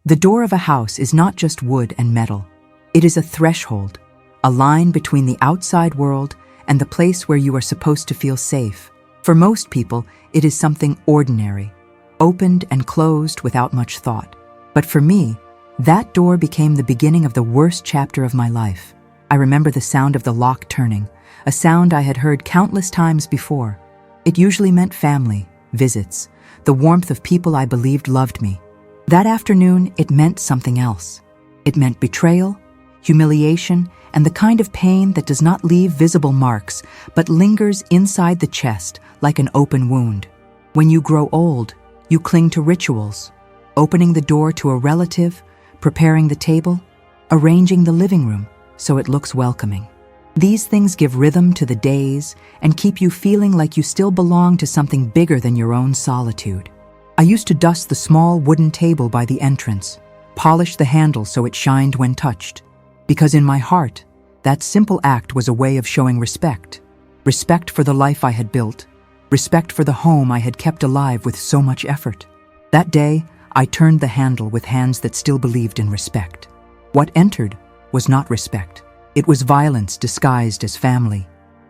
The door of a house is not just wood and metal. It is a threshold, a line between the outside world and the place where you are supposed to feel safe. For most people, it is something ordinary, opened and closed without much thought. But for me, that door became the beginning of the worst chapter of my life. I remember the sound of the lock turning, a sound I had heard countless times before. It usually meant family, visits, the warmth of people I believed loved me. That afternoon, it meant something else. It meant betrayal, humiliation, and the kind of pain that does not leave visible marks, but lingers inside the chest like an open wound. When you grow old, you cling to rituals, opening the door to a relative, preparing the table, arranging the living room so it looks welcoming. These things give rhythm to the days and keep you feeling like you still belong to something bigger than your own solitude. I used to dust the small wooden table by the entrance, polish the handle so it shined when touched, because in my heart, that simple act was a way of showing respect. Respect for the life I had built, respect for the home I had kept alive with so much effort. That day, I turned the handle with hands that still believed in respect. What entered was not respect. It was violence disguised as family.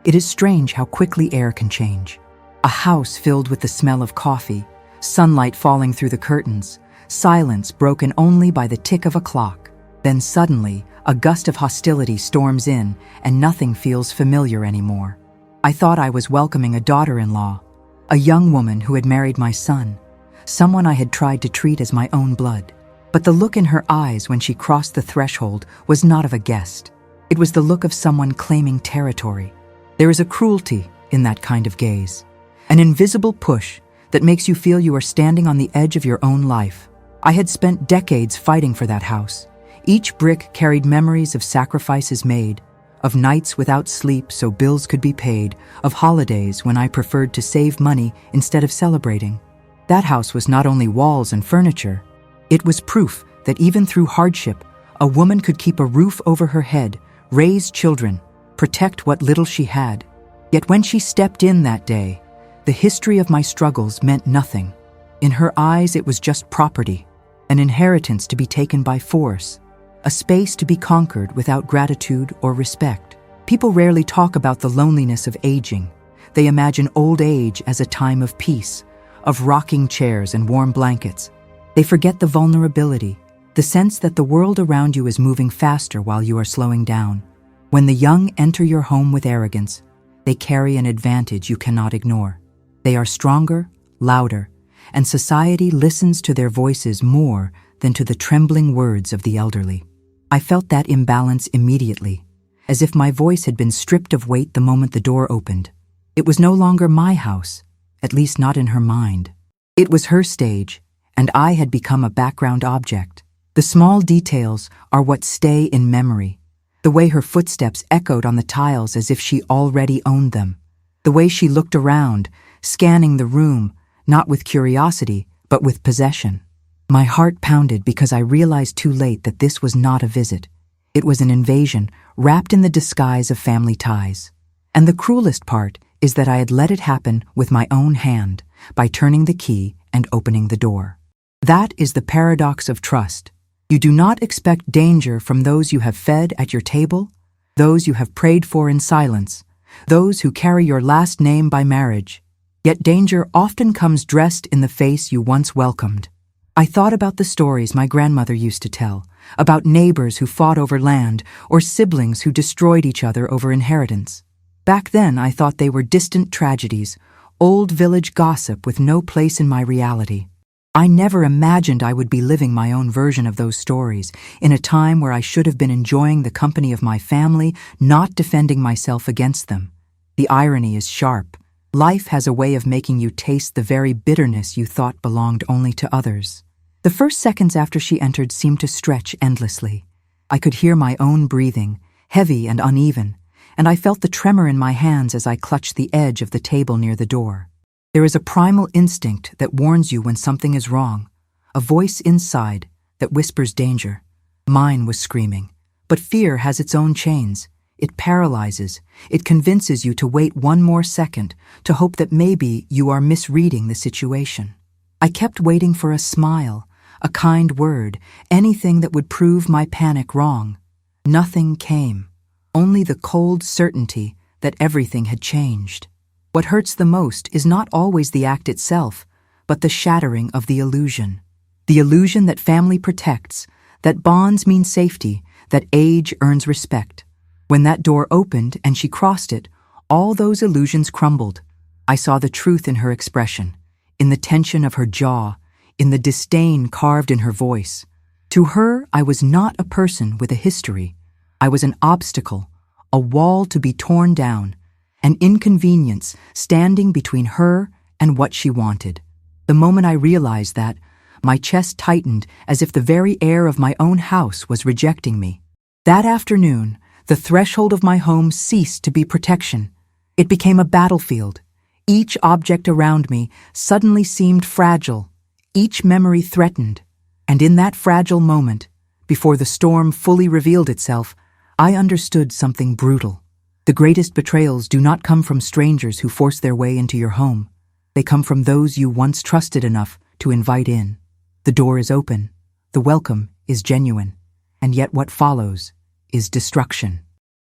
It is strange how quickly air can change. A house filled with the smell of coffee, sunlight falling through the curtains, silence broken only by the tick of a clock. Then suddenly, a gust of hostility storms in and nothing feels familiar anymore. I thought I was welcoming a daughter-in-law, a young woman who had married my son, someone I had tried to treat as my own blood. But the look in her eyes when she crossed the threshold was not of a guest. It was the look of someone claiming territory. There is a cruelty in that kind of gaze, an invisible push that makes you feel you are standing on the edge of your own life. I had spent decades fighting for that house. Each brick carried memories of sacrifices made, of nights without sleep so bills could be paid, of holidays when I preferred to save money instead of celebrating. That house was not only walls and furniture, it was proof that even through hardship, a woman could keep a roof over her head, raise children, protect what little she had. Yet when she stepped in that day, the history of my struggles meant nothing. In her eyes, it was just property, an inheritance to be taken by force, a space to be conquered without gratitude or respect. People rarely talk about the loneliness of aging. They imagine old age as a time of peace, of rocking chairs and warm blankets. They forget the vulnerability, the sense that the world around you is moving faster while you are slowing down. When the young enter your home with arrogance, they carry an advantage you cannot ignore. They are stronger, louder, and society listens to their voices more than to the trembling words of the elderly. I felt that imbalance immediately, as if my voice had been stripped of weight the moment the door opened. It was no longer my house, at least not in her mind. It was her stage, and I had become a background object. The small details are what stay in memory. The way her footsteps echoed on the tiles as if she already owned them. The way she looked around, scanning the room, not with curiosity, but with possession. My heart pounded because I realized too late that this was not a visit. It was an invasion wrapped in the disguise of family ties. And the cruelest part is that I had let it happen with my own hand by turning the key and opening the door. That is the paradox of trust. You do not expect danger from those you have fed at your table, those you have prayed for in silence, those who carry your last name by marriage. Yet danger often comes dressed in the face you once welcomed. I thought about the stories my grandmother used to tell, about neighbors who fought over land or siblings who destroyed each other over inheritance. Back then, I thought they were distant tragedies, old village gossip with no place in my reality. I never imagined I would be living my own version of those stories in a time where I should have been enjoying the company of my family, not defending myself against them. The irony is sharp. Life has a way of making you taste the very bitterness you thought belonged only to others. The first seconds after she entered seemed to stretch endlessly. I could hear my own breathing, heavy and uneven, and I felt the tremor in my hands as I clutched the edge of the table near the door. There is a primal instinct that warns you when something is wrong, a voice inside that whispers danger. Mine was screaming, but fear has its own chains. It paralyzes. It convinces you to wait one more second, to hope that maybe you are misreading the situation. I kept waiting for a smile, a kind word, anything that would prove my panic wrong. Nothing came, only the cold certainty that everything had changed. What hurts the most is not always the act itself, but the shattering of the illusion. The illusion that family protects, that bonds mean safety, that age earns respect. When that door opened and she crossed it, all those illusions crumbled. I saw the truth in her expression, in the tension of her jaw, in the disdain carved in her voice. To her, I was not a person with a history. I was an obstacle, a wall to be torn down, an inconvenience standing between her and what she wanted. The moment I realized that, my chest tightened as if the very air of my own house was rejecting me. That afternoon, the threshold of my home ceased to be protection. It became a battlefield. Each object around me suddenly seemed fragile, each memory threatened. And in that fragile moment, before the storm fully revealed itself, I understood something brutal. The greatest betrayals do not come from strangers who force their way into your home. They come from those you once trusted enough to invite in. The door is open, the welcome is genuine, and yet what follows is destruction.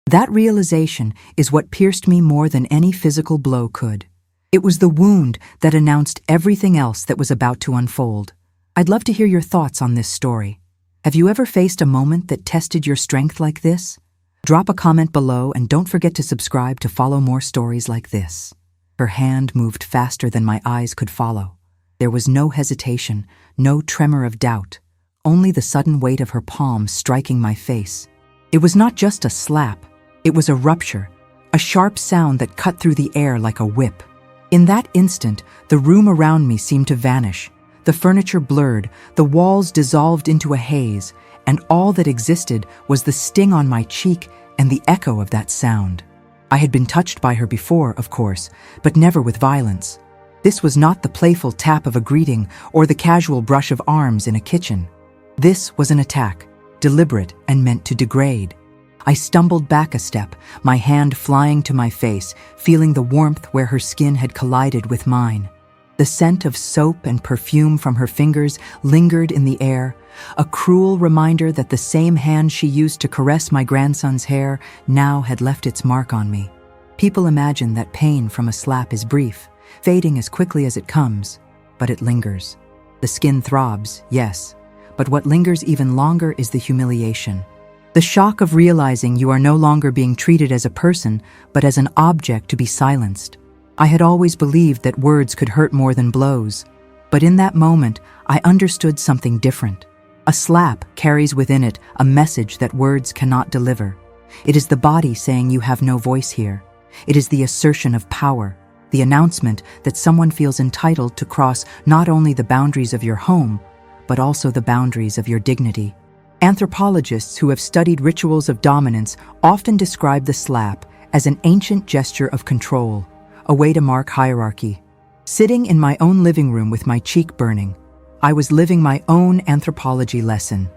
That realization is what pierced me more than any physical blow could. It was the wound that announced everything else that was about to unfold. I'd love to hear your thoughts on this story. Have you ever faced a moment that tested your strength like this? Drop a comment below and don't forget to subscribe to follow more stories like this. Her hand moved faster than my eyes could follow. There was no hesitation, no tremor of doubt, only the sudden weight of her palm striking my face. It was not just a slap, it was a rupture, a sharp sound that cut through the air like a whip. In that instant, the room around me seemed to vanish. The furniture blurred, the walls dissolved into a haze, and all that existed was the sting on my cheek and the echo of that sound. I had been touched by her before, of course, but never with violence. This was not the playful tap of a greeting or the casual brush of arms in a kitchen. This was an attack, deliberate and meant to degrade. I stumbled back a step, my hand flying to my face, feeling the warmth where her skin had collided with mine. The scent of soap and perfume from her fingers lingered in the air, a cruel reminder that the same hand she used to caress my grandson's hair now had left its mark on me. People imagine that pain from a slap is brief, fading as quickly as it comes, but it lingers. The skin throbs, yes, but what lingers even longer is the humiliation. The shock of realizing you are no longer being treated as a person, but as an object to be silenced. I had always believed that words could hurt more than blows, but in that moment, I understood something different. A slap carries within it a message that words cannot deliver. It is the body saying you have no voice here. It is the assertion of power, the announcement that someone feels entitled to cross not only the boundaries of your home, but also the boundaries of your dignity. Anthropologists who have studied rituals of dominance often describe the slap as an ancient gesture of control, a way to mark hierarchy. Sitting in my own living room with my cheek burning, I was living my own anthropology lesson.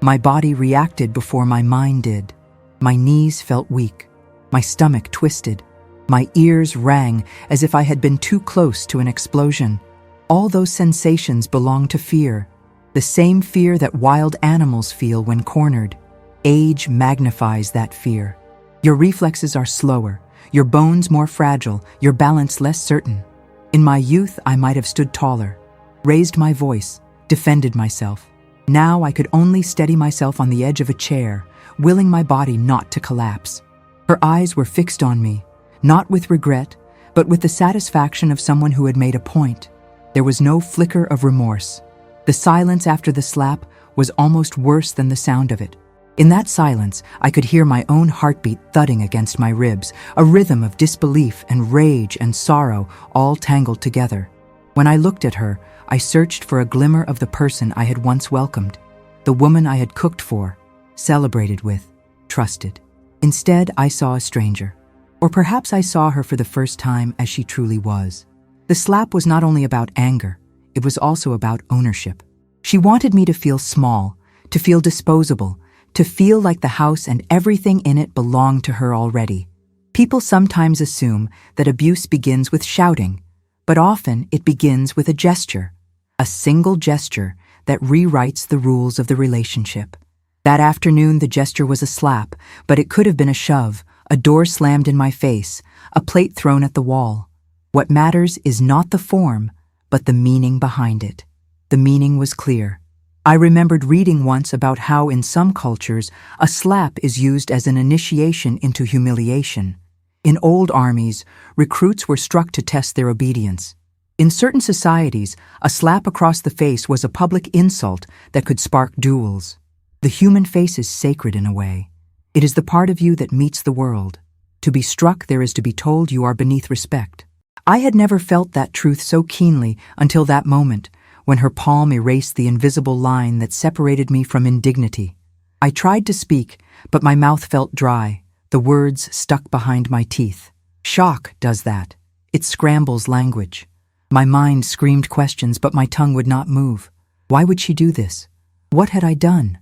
My body reacted before my mind did. My knees felt weak, my stomach twisted, my ears rang as if I had been too close to an explosion. All those sensations belong to fear, the same fear that wild animals feel when cornered. Age magnifies that fear. Your reflexes are slower, your bones more fragile, your balance less certain. In my youth, I might have stood taller, raised my voice, defended myself. Now I could only steady myself on the edge of a chair, willing my body not to collapse. Her eyes were fixed on me, not with regret, but with the satisfaction of someone who had made a point. There was no flicker of remorse. The silence after the slap was almost worse than the sound of it. In that silence, I could hear my own heartbeat thudding against my ribs, a rhythm of disbelief and rage and sorrow all tangled together. When I looked at her, I searched for a glimmer of the person I had once welcomed, the woman I had cooked for, celebrated with, trusted. Instead, I saw a stranger. Or perhaps I saw her for the first time as she truly was. The slap was not only about anger, it was also about ownership. She wanted me to feel small, to feel disposable, to feel like the house and everything in it belonged to her already. People sometimes assume that abuse begins with shouting, but often it begins with a gesture. A single gesture that rewrites the rules of the relationship. That afternoon, the gesture was a slap, but it could have been a shove, a door slammed in my face, a plate thrown at the wall. What matters is not the form, but the meaning behind it. The meaning was clear. I remembered reading once about how in some cultures, a slap is used as an initiation into humiliation. In old armies, recruits were struck to test their obedience. In certain societies, a slap across the face was a public insult that could spark duels. The human face is sacred in a way. It is the part of you that meets the world. To be struck, there is to be told you are beneath respect. I had never felt that truth so keenly until that moment, when her palm erased the invisible line that separated me from indignity. I tried to speak, but my mouth felt dry, the words stuck behind my teeth. Shock does that. It scrambles language. My mind screamed questions, but my tongue would not move. Why would she do this? What had I done?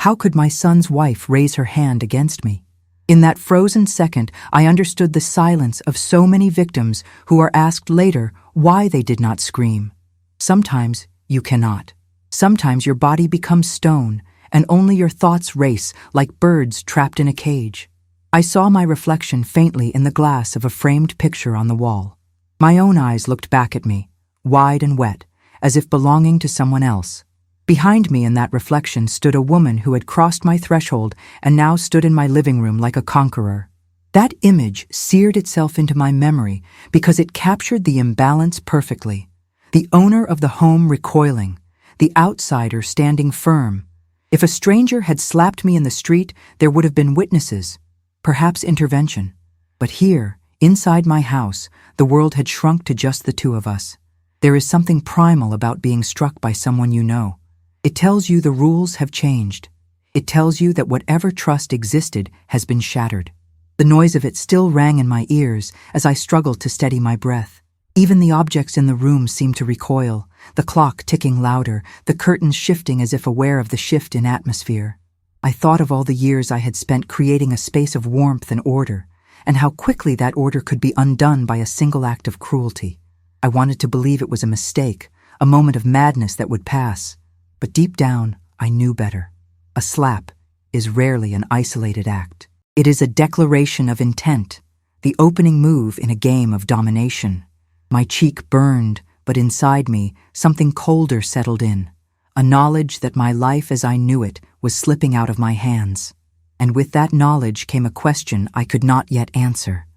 How could my son's wife raise her hand against me? In that frozen second, I understood the silence of so many victims who are asked later why they did not scream. Sometimes you cannot. Sometimes your body becomes stone, and only your thoughts race like birds trapped in a cage. I saw my reflection faintly in the glass of a framed picture on the wall. My own eyes looked back at me, wide and wet, as if belonging to someone else. Behind me in that reflection stood a woman who had crossed my threshold and now stood in my living room like a conqueror. That image seared itself into my memory because it captured the imbalance perfectly. The owner of the home recoiling, the outsider standing firm. If a stranger had slapped me in the street, there would have been witnesses, perhaps intervention. But here, inside my house, the world had shrunk to just the two of us. There is something primal about being struck by someone you know. It tells you the rules have changed. It tells you that whatever trust existed has been shattered. The noise of it still rang in my ears as I struggled to steady my breath. Even the objects in the room seemed to recoil, the clock ticking louder, the curtains shifting as if aware of the shift in atmosphere. I thought of all the years I had spent creating a space of warmth and order, and how quickly that order could be undone by a single act of cruelty. I wanted to believe it was a mistake, a moment of madness that would pass. But deep down, I knew better. A slap is rarely an isolated act. It is a declaration of intent, the opening move in a game of domination. My cheek burned, but inside me, something colder settled in, a knowledge that my life as I knew it was slipping out of my hands. And with that knowledge came a question I could not yet answer,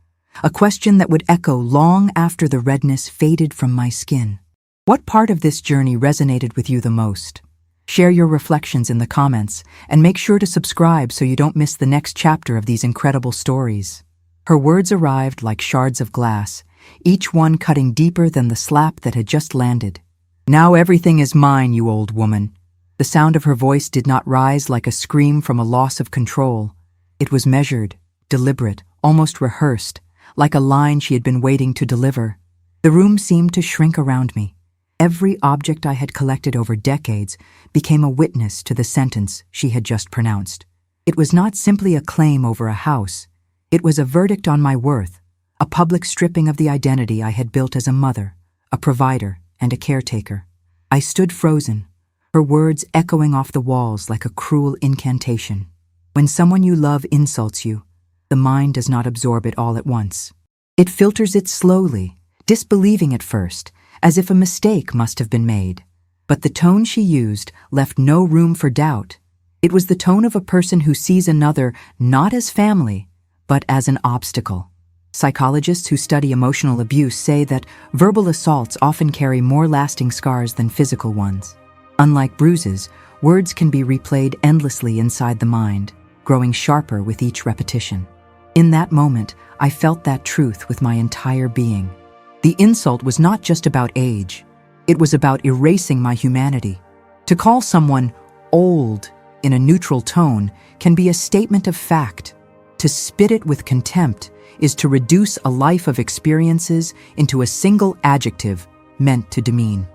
a question that would echo long after the redness faded from my skin. What part of this journey resonated with you the most? Share your reflections in the comments, and make sure to subscribe so you don't miss the next chapter of these incredible stories. Her words arrived like shards of glass, each one cutting deeper than the slap that had just landed. "Now everything is mine, you old woman." The sound of her voice did not rise like a scream from a loss of control. It was measured, deliberate, almost rehearsed, like a line she had been waiting to deliver. The room seemed to shrink around me. Every object I had collected over decades became a witness to the sentence she had just pronounced. It was not simply a claim over a house. It was a verdict on my worth, a public stripping of the identity I had built as a mother, a provider, and a caretaker. I stood frozen, her words echoing off the walls like a cruel incantation. When someone you love insults you, the mind does not absorb it all at once. It filters it slowly, disbelieving at first, as if a mistake must have been made. But the tone she used left no room for doubt. It was the tone of a person who sees another not as family, but as an obstacle. Psychologists who study emotional abuse say that verbal assaults often carry more lasting scars than physical ones. Unlike bruises, words can be replayed endlessly inside the mind, growing sharper with each repetition. In that moment, I felt that truth with my entire being. The insult was not just about age. It was about erasing my humanity. To call someone old in a neutral tone can be a statement of fact. To spit it with contempt is to reduce a life of experiences into a single adjective meant to demean.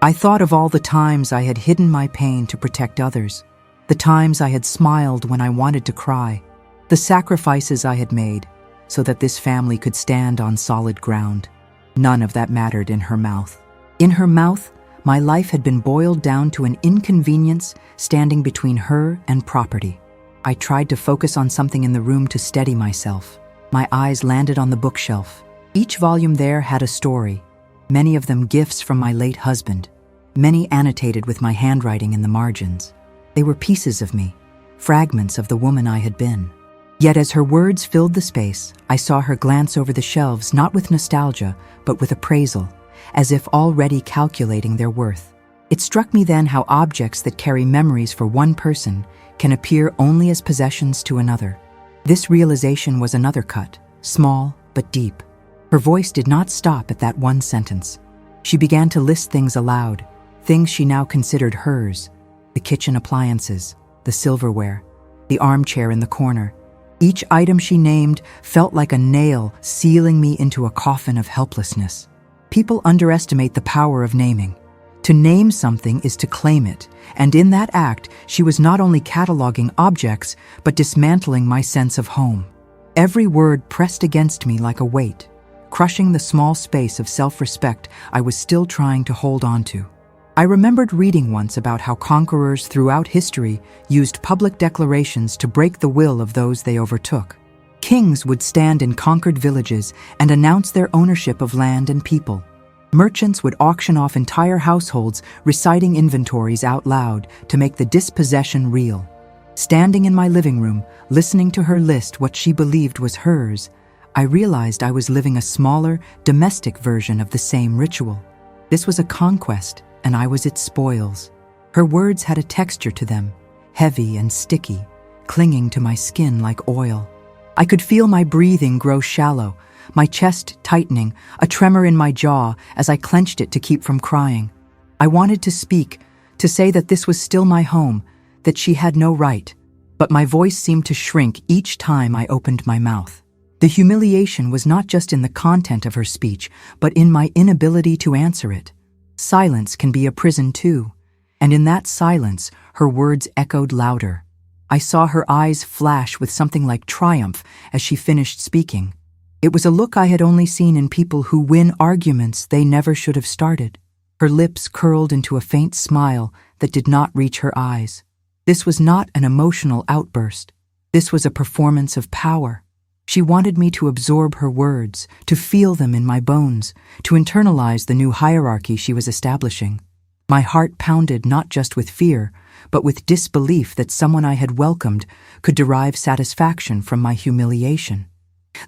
I thought of all the times I had hidden my pain to protect others, the times I had smiled when I wanted to cry, the sacrifices I had made so that this family could stand on solid ground. None of that mattered in her mouth. In her mouth, My life had been boiled down to an inconvenience standing between her and property. I tried to focus on something in the room to steady myself. My eyes landed on the bookshelf. Each volume there had a story, many of them gifts from my late husband, many annotated with my handwriting in the margins. They were pieces of me, fragments of the woman I had been. Yet as her words filled the space, I saw her glance over the shelves not with nostalgia, but with appraisal, as if already calculating their worth. It struck me then how objects that carry memories for one person can appear only as possessions to another. This realization was another cut, small but deep. Her voice did not stop at that one sentence. She began to list things aloud, things she now considered hers: the kitchen appliances, the silverware, the armchair in the corner. Each item she named felt like a nail sealing me into a coffin of helplessness. People underestimate the power of naming. To name something is to claim it, and in that act, she was not only cataloging objects, but dismantling my sense of home. Every word pressed against me like a weight, crushing the small space of self-respect I was still trying to hold on to. I remembered reading once about how conquerors throughout history used public declarations to break the will of those they overtook. Kings would stand in conquered villages and announce their ownership of land and people. Merchants would auction off entire households, reciting inventories out loud to make the dispossession real. Standing in my living room, listening to her list what she believed was hers, I realized I was living a smaller, domestic version of the same ritual. This was a conquest, and I was its spoils. Her words had a texture to them, heavy and sticky, clinging to my skin like oil. I could feel my breathing grow shallow, my chest tightening, a tremor in my jaw as I clenched it to keep from crying. I wanted to speak, to say that this was still my home, that she had no right, but my voice seemed to shrink each time I opened my mouth. The humiliation was not just in the content of her speech, but in my inability to answer it. Silence can be a prison too, and in that silence, her words echoed louder. I saw her eyes flash with something like triumph as she finished speaking. It was a look I had only seen in people who win arguments they never should have started. Her lips curled into a faint smile that did not reach her eyes. This was not an emotional outburst. This was a performance of power. She wanted me to absorb her words, to feel them in my bones, to internalize the new hierarchy she was establishing. My heart pounded not just with fear, but with disbelief that someone I had welcomed could derive satisfaction from my humiliation.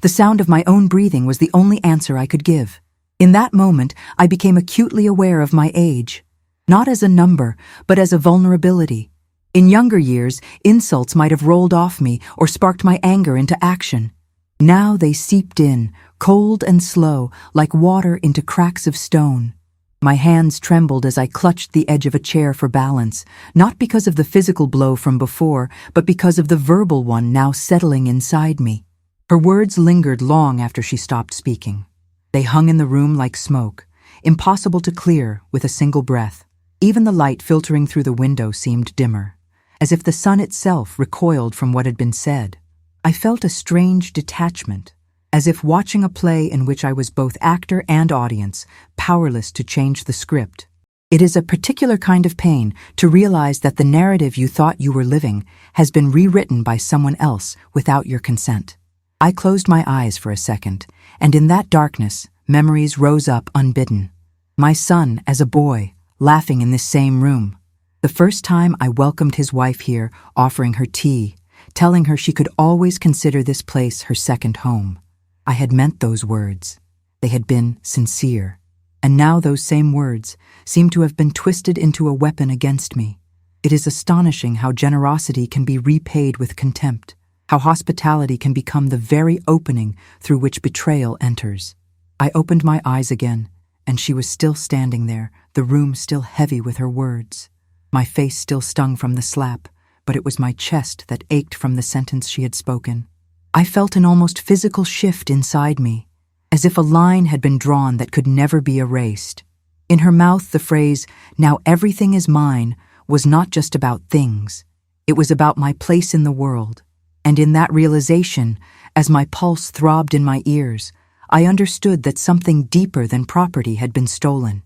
The sound of my own breathing was the only answer I could give. In that moment, I became acutely aware of my age, not as a number, but as a vulnerability. In younger years, insults might have rolled off me or sparked my anger into action. Now they seeped in, cold and slow, like water into cracks of stone. My hands trembled as I clutched the edge of a chair for balance, not because of the physical blow from before, but because of the verbal one now settling inside me. Her words lingered long after she stopped speaking. They hung in the room like smoke, impossible to clear with a single breath. Even the light filtering through the window seemed dimmer, as if the sun itself recoiled from what had been said. I felt a strange detachment, as if watching a play in which I was both actor and audience, powerless to change the script. It is a particular kind of pain to realize that the narrative you thought you were living has been rewritten by someone else without your consent. I closed my eyes for a second, and in that darkness, memories rose up unbidden. My son, as a boy, laughing in this same room. The first time I welcomed his wife here, offering her tea, telling her she could always consider this place her second home. I had meant those words. They had been sincere. And now those same words seem to have been twisted into a weapon against me. It is astonishing how generosity can be repaid with contempt, how hospitality can become the very opening through which betrayal enters. I opened my eyes again, and she was still standing there, the room still heavy with her words. My face still stung from the slap, but it was my chest that ached from the sentence she had spoken. I felt an almost physical shift inside me, as if a line had been drawn that could never be erased. In her mouth, the phrase, "Now everything is mine," was not just about things. It was about my place in the world. And in that realization, as my pulse throbbed in my ears, I understood that something deeper than property had been stolen.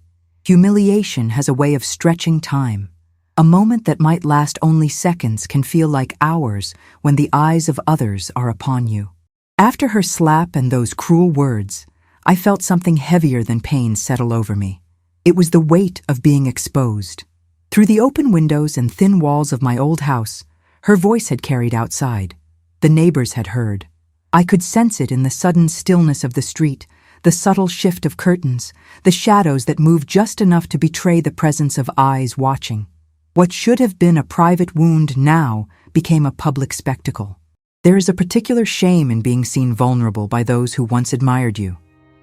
Humiliation has a way of stretching time. A moment that might last only seconds can feel like hours when the eyes of others are upon you. After her slap and those cruel words, I felt something heavier than pain settle over me. It was the weight of being exposed. Through the open windows and thin walls of my old house, her voice had carried outside. The neighbors had heard. I could sense it in the sudden stillness of the street, the subtle shift of curtains, the shadows that moved just enough to betray the presence of eyes watching. What should have been a private wound now became a public spectacle. There is a particular shame in being seen vulnerable by those who once admired you.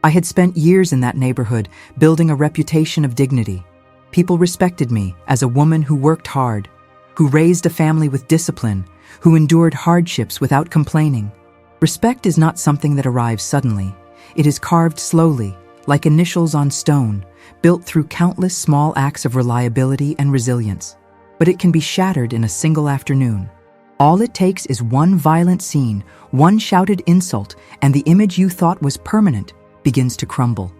I had spent years in that neighborhood building a reputation of dignity. People respected me as a woman who worked hard, who raised a family with discipline, who endured hardships without complaining. Respect is not something that arrives suddenly. It is carved slowly, like initials on stone, built through countless small acts of reliability and resilience. But it can be shattered in a single afternoon. All it takes is one violent scene, one shouted insult, and the image you thought was permanent begins to crumble.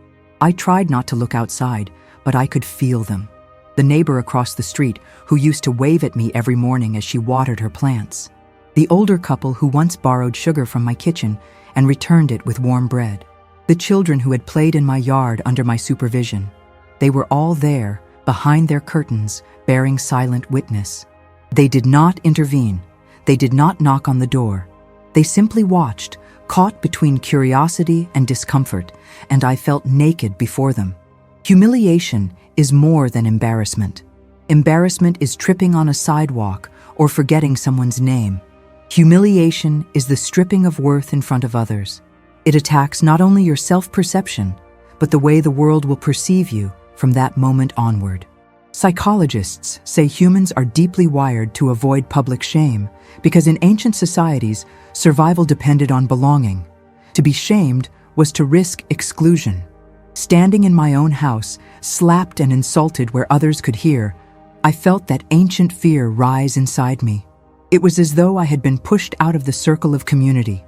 I tried not to look outside, but I could feel them. The neighbor across the street who used to wave at me every morning as she watered her plants. The older couple who once borrowed sugar from my kitchen and returned it with warm bread. The children who had played in my yard under my supervision. They were all there, behind their curtains, bearing silent witness. They did not intervene. They did not knock on the door. They simply watched, caught between curiosity and discomfort, and I felt naked before them. Humiliation is more than embarrassment. Embarrassment is tripping on a sidewalk or forgetting someone's name. Humiliation is the stripping of worth in front of others. It attacks not only your self-perception, but the way the world will perceive you from that moment onward. Psychologists say humans are deeply wired to avoid public shame because in ancient societies, survival depended on belonging. To be shamed was to risk exclusion. Standing in my own house, slapped and insulted where others could hear, I felt that ancient fear rise inside me. It was as though I had been pushed out of the circle of community.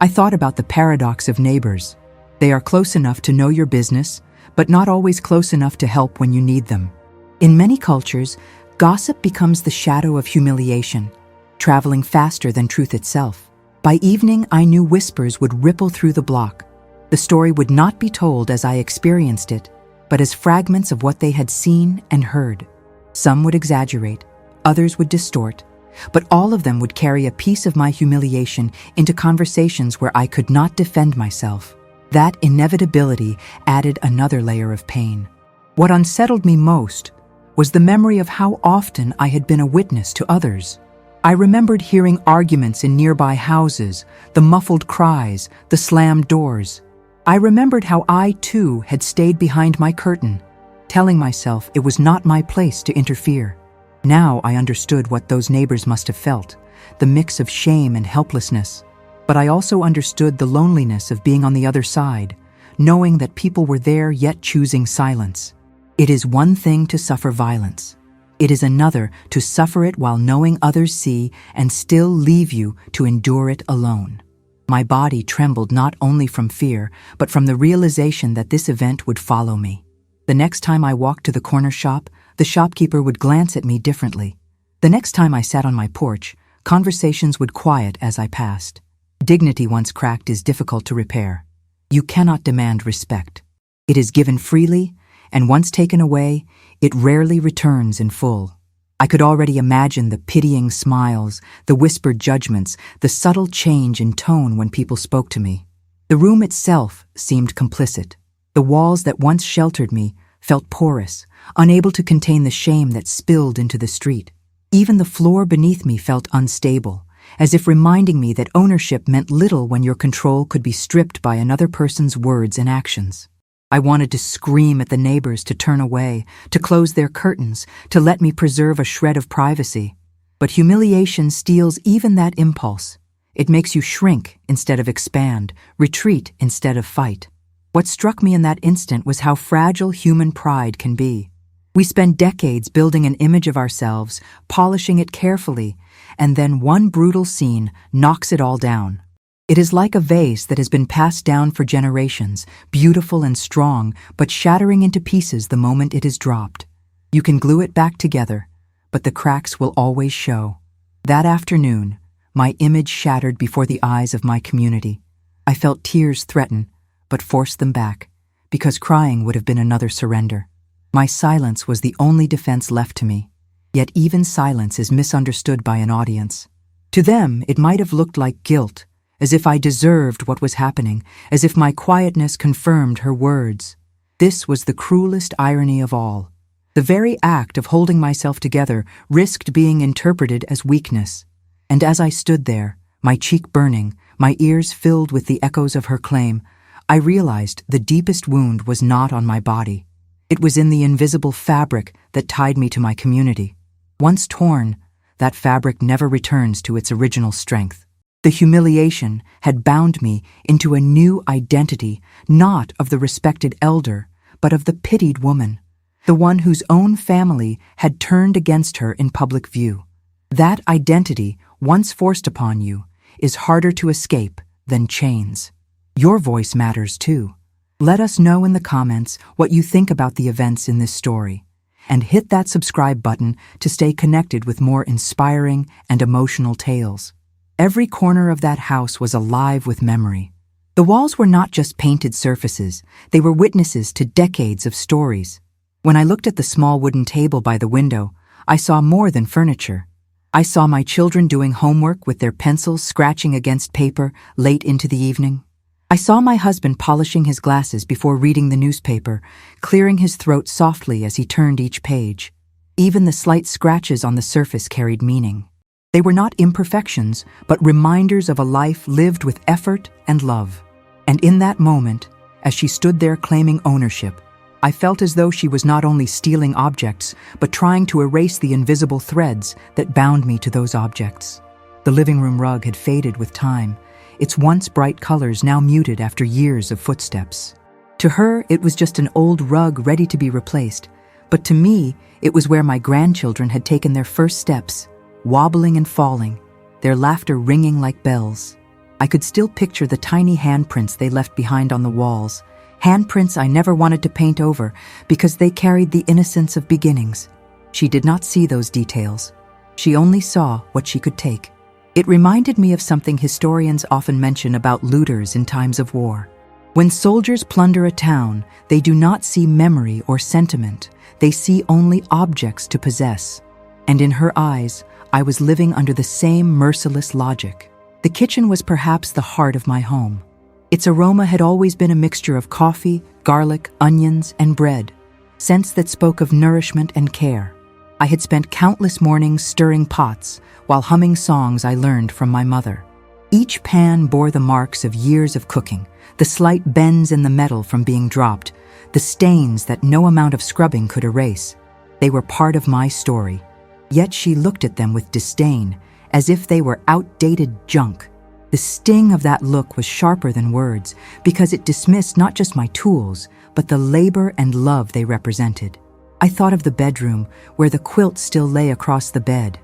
I thought about the paradox of neighbors. They are close enough to know your business, but not always close enough to help when you need them. In many cultures, gossip becomes the shadow of humiliation, traveling faster than truth itself. By evening, I knew whispers would ripple through the block. The story would not be told as I experienced it, but as fragments of what they had seen and heard. Some would exaggerate, others would distort, but all of them would carry a piece of my humiliation into conversations where I could not defend myself. That inevitability added another layer of pain. What unsettled me most was the memory of how often I had been a witness to others. I remembered hearing arguments in nearby houses, the muffled cries, the slammed doors. I remembered how I, too, had stayed behind my curtain, telling myself it was not my place to interfere. Now I understood what those neighbors must have felt, the mix of shame and helplessness. But I also understood the loneliness of being on the other side, knowing that people were there yet choosing silence. It is one thing to suffer violence. It is another to suffer it while knowing others see and still leave you to endure it alone. My body trembled not only from fear, but from the realization that this event would follow me. The next time I walked to the corner shop, the shopkeeper would glance at me differently. The next time I sat on my porch, conversations would quiet as I passed. Dignity once cracked is difficult to repair. You cannot demand respect. It is given freely, and once taken away, it rarely returns in full. I could already imagine the pitying smiles, the whispered judgments, the subtle change in tone when people spoke to me. The room itself seemed complicit. The walls that once sheltered me felt porous, unable to contain the shame that spilled into the street. Even the floor beneath me felt unstable, as if reminding me that ownership meant little when your control could be stripped by another person's words and actions. I wanted to scream at the neighbors to turn away, to close their curtains, to let me preserve a shred of privacy. But humiliation steals even that impulse. It makes you shrink instead of expand, retreat instead of fight. What struck me in that instant was how fragile human pride can be. We spend decades building an image of ourselves, polishing it carefully, and then one brutal scene knocks it all down. It is like a vase that has been passed down for generations, beautiful and strong, but shattering into pieces the moment it is dropped. You can glue it back together, but the cracks will always show. That afternoon, my image shattered before the eyes of my community. I felt tears threaten, but forced them back, because crying would have been another surrender. My silence was the only defense left to me. Yet even silence is misunderstood by an audience. To them, it might have looked like guilt, as if I deserved what was happening, as if my quietness confirmed her words. This was the cruelest irony of all. The very act of holding myself together risked being interpreted as weakness. And as I stood there, my cheek burning, my ears filled with the echoes of her claim, I realized the deepest wound was not on my body. It was in the invisible fabric that tied me to my community. Once torn, that fabric never returns to its original strength. The humiliation had bound me into a new identity, not of the respected elder, but of the pitied woman, the one whose own family had turned against her in public view. That identity, once forced upon you, is harder to escape than chains. Your voice matters too. Let us know in the comments what you think about the events in this story. And hit that subscribe button to stay connected with more inspiring and emotional tales. Every corner of that house was alive with memory. The walls were not just painted surfaces, they were witnesses to decades of stories. When I looked at the small wooden table by the window, I saw more than furniture. I saw my children doing homework with their pencils scratching against paper late into the evening. I saw my husband polishing his glasses before reading the newspaper, clearing his throat softly as he turned each page. Even the slight scratches on the surface carried meaning. They were not imperfections, but reminders of a life lived with effort and love. And in that moment, as she stood there claiming ownership, I felt as though she was not only stealing objects, but trying to erase the invisible threads that bound me to those objects. The living room rug had faded with time, its once bright colors now muted after years of footsteps. To her, it was just an old rug ready to be replaced, but to me, it was where my grandchildren had taken their first steps, wobbling and falling, their laughter ringing like bells. I could still picture the tiny handprints they left behind on the walls, handprints I never wanted to paint over because they carried the innocence of beginnings. She did not see those details. She only saw what she could take. It reminded me of something historians often mention about looters in times of war. When soldiers plunder a town, they do not see memory or sentiment. They see only objects to possess. And in her eyes, I was living under the same merciless logic. The kitchen was perhaps the heart of my home. Its aroma had always been a mixture of coffee, garlic, onions, and bread, scents that spoke of nourishment and care. I had spent countless mornings stirring pots while humming songs I learned from my mother. Each pan bore the marks of years of cooking, the slight bends in the metal from being dropped, the stains that no amount of scrubbing could erase. They were part of my story. Yet she looked at them with disdain, as if they were outdated junk. The sting of that look was sharper than words, because it dismissed not just my tools, but the labor and love they represented. I thought of the bedroom, where the quilt still lay across the bed.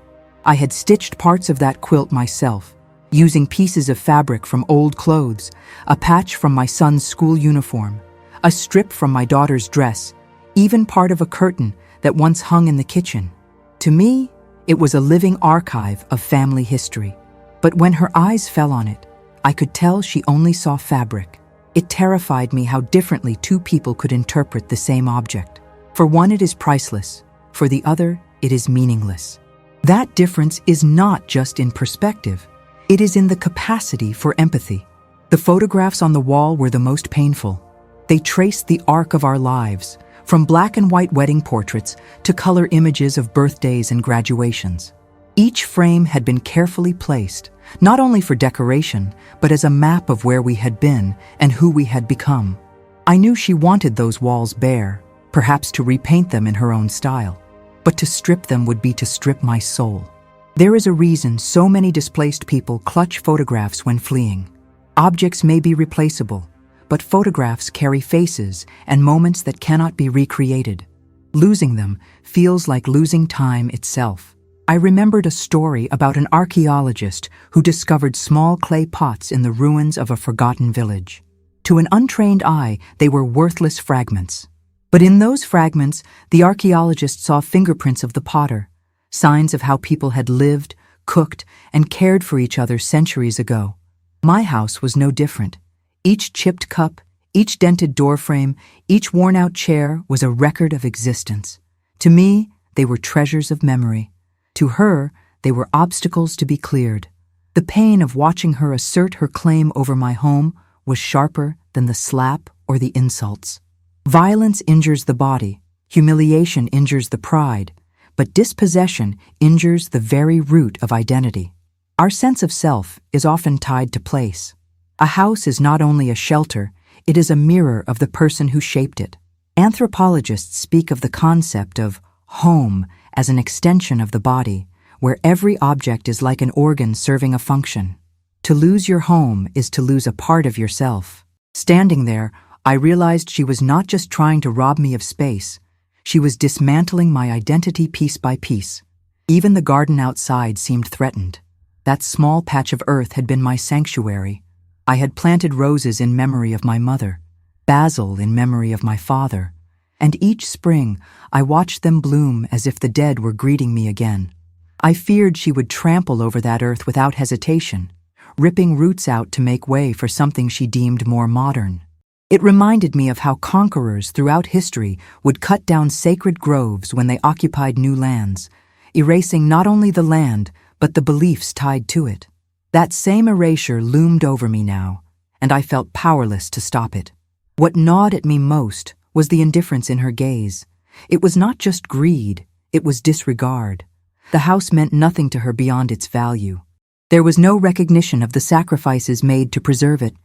I had stitched parts of that quilt myself, using pieces of fabric from old clothes, a patch from my son's school uniform, a strip from my daughter's dress, even part of a curtain that once hung in the kitchen. To me, it was a living archive of family history. But when her eyes fell on it, I could tell she only saw fabric. It terrified me how differently two people could interpret the same object. For one, it is priceless. For the other, it is meaningless. That difference is not just in perspective. It is in the capacity for empathy. The photographs on the wall were the most painful. They traced the arc of our lives, from black and white wedding portraits to color images of birthdays and graduations. Each frame had been carefully placed, not only for decoration, but as a map of where we had been and who we had become. I knew she wanted those walls bare, perhaps to repaint them in her own style. But to strip them would be to strip my soul. There is a reason so many displaced people clutch photographs when fleeing. Objects may be replaceable, but photographs carry faces and moments that cannot be recreated. Losing them feels like losing time itself. I remembered a story about an archaeologist who discovered small clay pots in the ruins of a forgotten village. To an untrained eye, they were worthless fragments. But in those fragments, the archaeologist saw fingerprints of the potter, signs of how people had lived, cooked, and cared for each other centuries ago. My house was no different. Each chipped cup, each dented doorframe, each worn-out chair was a record of existence. To me, they were treasures of memory. To her, they were obstacles to be cleared. The pain of watching her assert her claim over my home was sharper than the slap or the insults. Violence injures the body, humiliation injures the pride, but dispossession injures the very root of identity. Our sense of self is often tied to place. A house is not only a shelter, it is a mirror of the person who shaped it. Anthropologists speak of the concept of home as an extension of the body, where every object is like an organ serving a function. To lose your home is to lose a part of yourself. Standing there, I realized she was not just trying to rob me of space. She was dismantling my identity piece by piece. Even the garden outside seemed threatened. That small patch of earth had been my sanctuary. I had planted roses in memory of my mother, basil in memory of my father, and each spring I watched them bloom as if the dead were greeting me again. I feared she would trample over that earth without hesitation, ripping roots out to make way for something she deemed more modern. It reminded me of how conquerors throughout history would cut down sacred groves when they occupied new lands, erasing not only the land, but the beliefs tied to it. That same erasure loomed over me now, and I felt powerless to stop it. What gnawed at me most was the indifference in her gaze. It was not just greed, it was disregard. The house meant nothing to her beyond its value. There was no recognition of the sacrifices made to preserve it,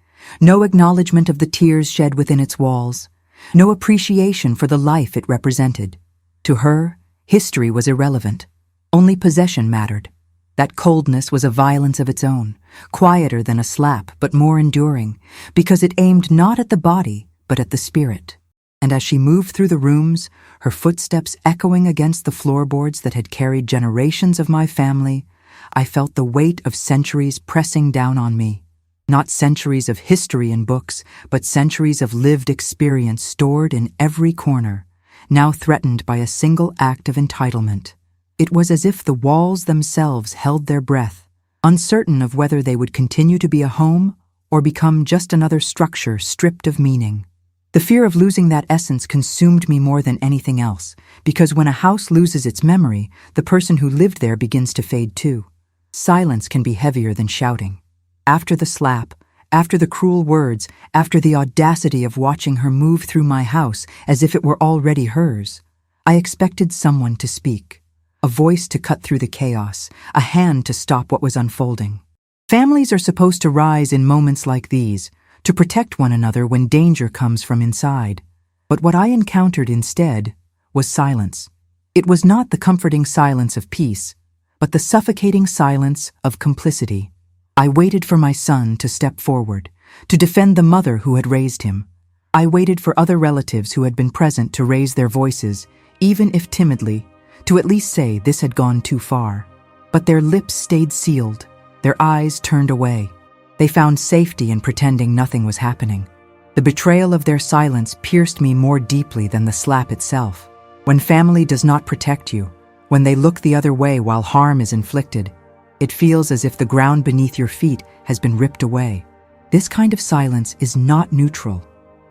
no acknowledgement of the tears shed within its walls, no appreciation for the life it represented. To her, history was irrelevant. Only possession mattered. That coldness was a violence of its own, quieter than a slap but more enduring, because it aimed not at the body but at the spirit. And as she moved through the rooms, her footsteps echoing against the floorboards that had carried generations of my family, I felt the weight of centuries pressing down on me. Not centuries of history in books, but centuries of lived experience stored in every corner, now threatened by a single act of entitlement. It was as if the walls themselves held their breath, uncertain of whether they would continue to be a home or become just another structure stripped of meaning. The fear of losing that essence consumed me more than anything else, because when a house loses its memory, the person who lived there begins to fade too. Silence can be heavier than shouting. After the slap, after the cruel words, after the audacity of watching her move through my house as if it were already hers, I expected someone to speak, a voice to cut through the chaos, a hand to stop what was unfolding. Families are supposed to rise in moments like these, to protect one another when danger comes from inside. But what I encountered instead was silence. It was not the comforting silence of peace, but the suffocating silence of complicity. I waited for my son to step forward, to defend the mother who had raised him. I waited for other relatives who had been present to raise their voices, even if timidly, to at least say this had gone too far. But their lips stayed sealed, their eyes turned away. They found safety in pretending nothing was happening. The betrayal of their silence pierced me more deeply than the slap itself. When family does not protect you, when they look the other way while harm is inflicted, it feels as if the ground beneath your feet has been ripped away. This kind of silence is not neutral.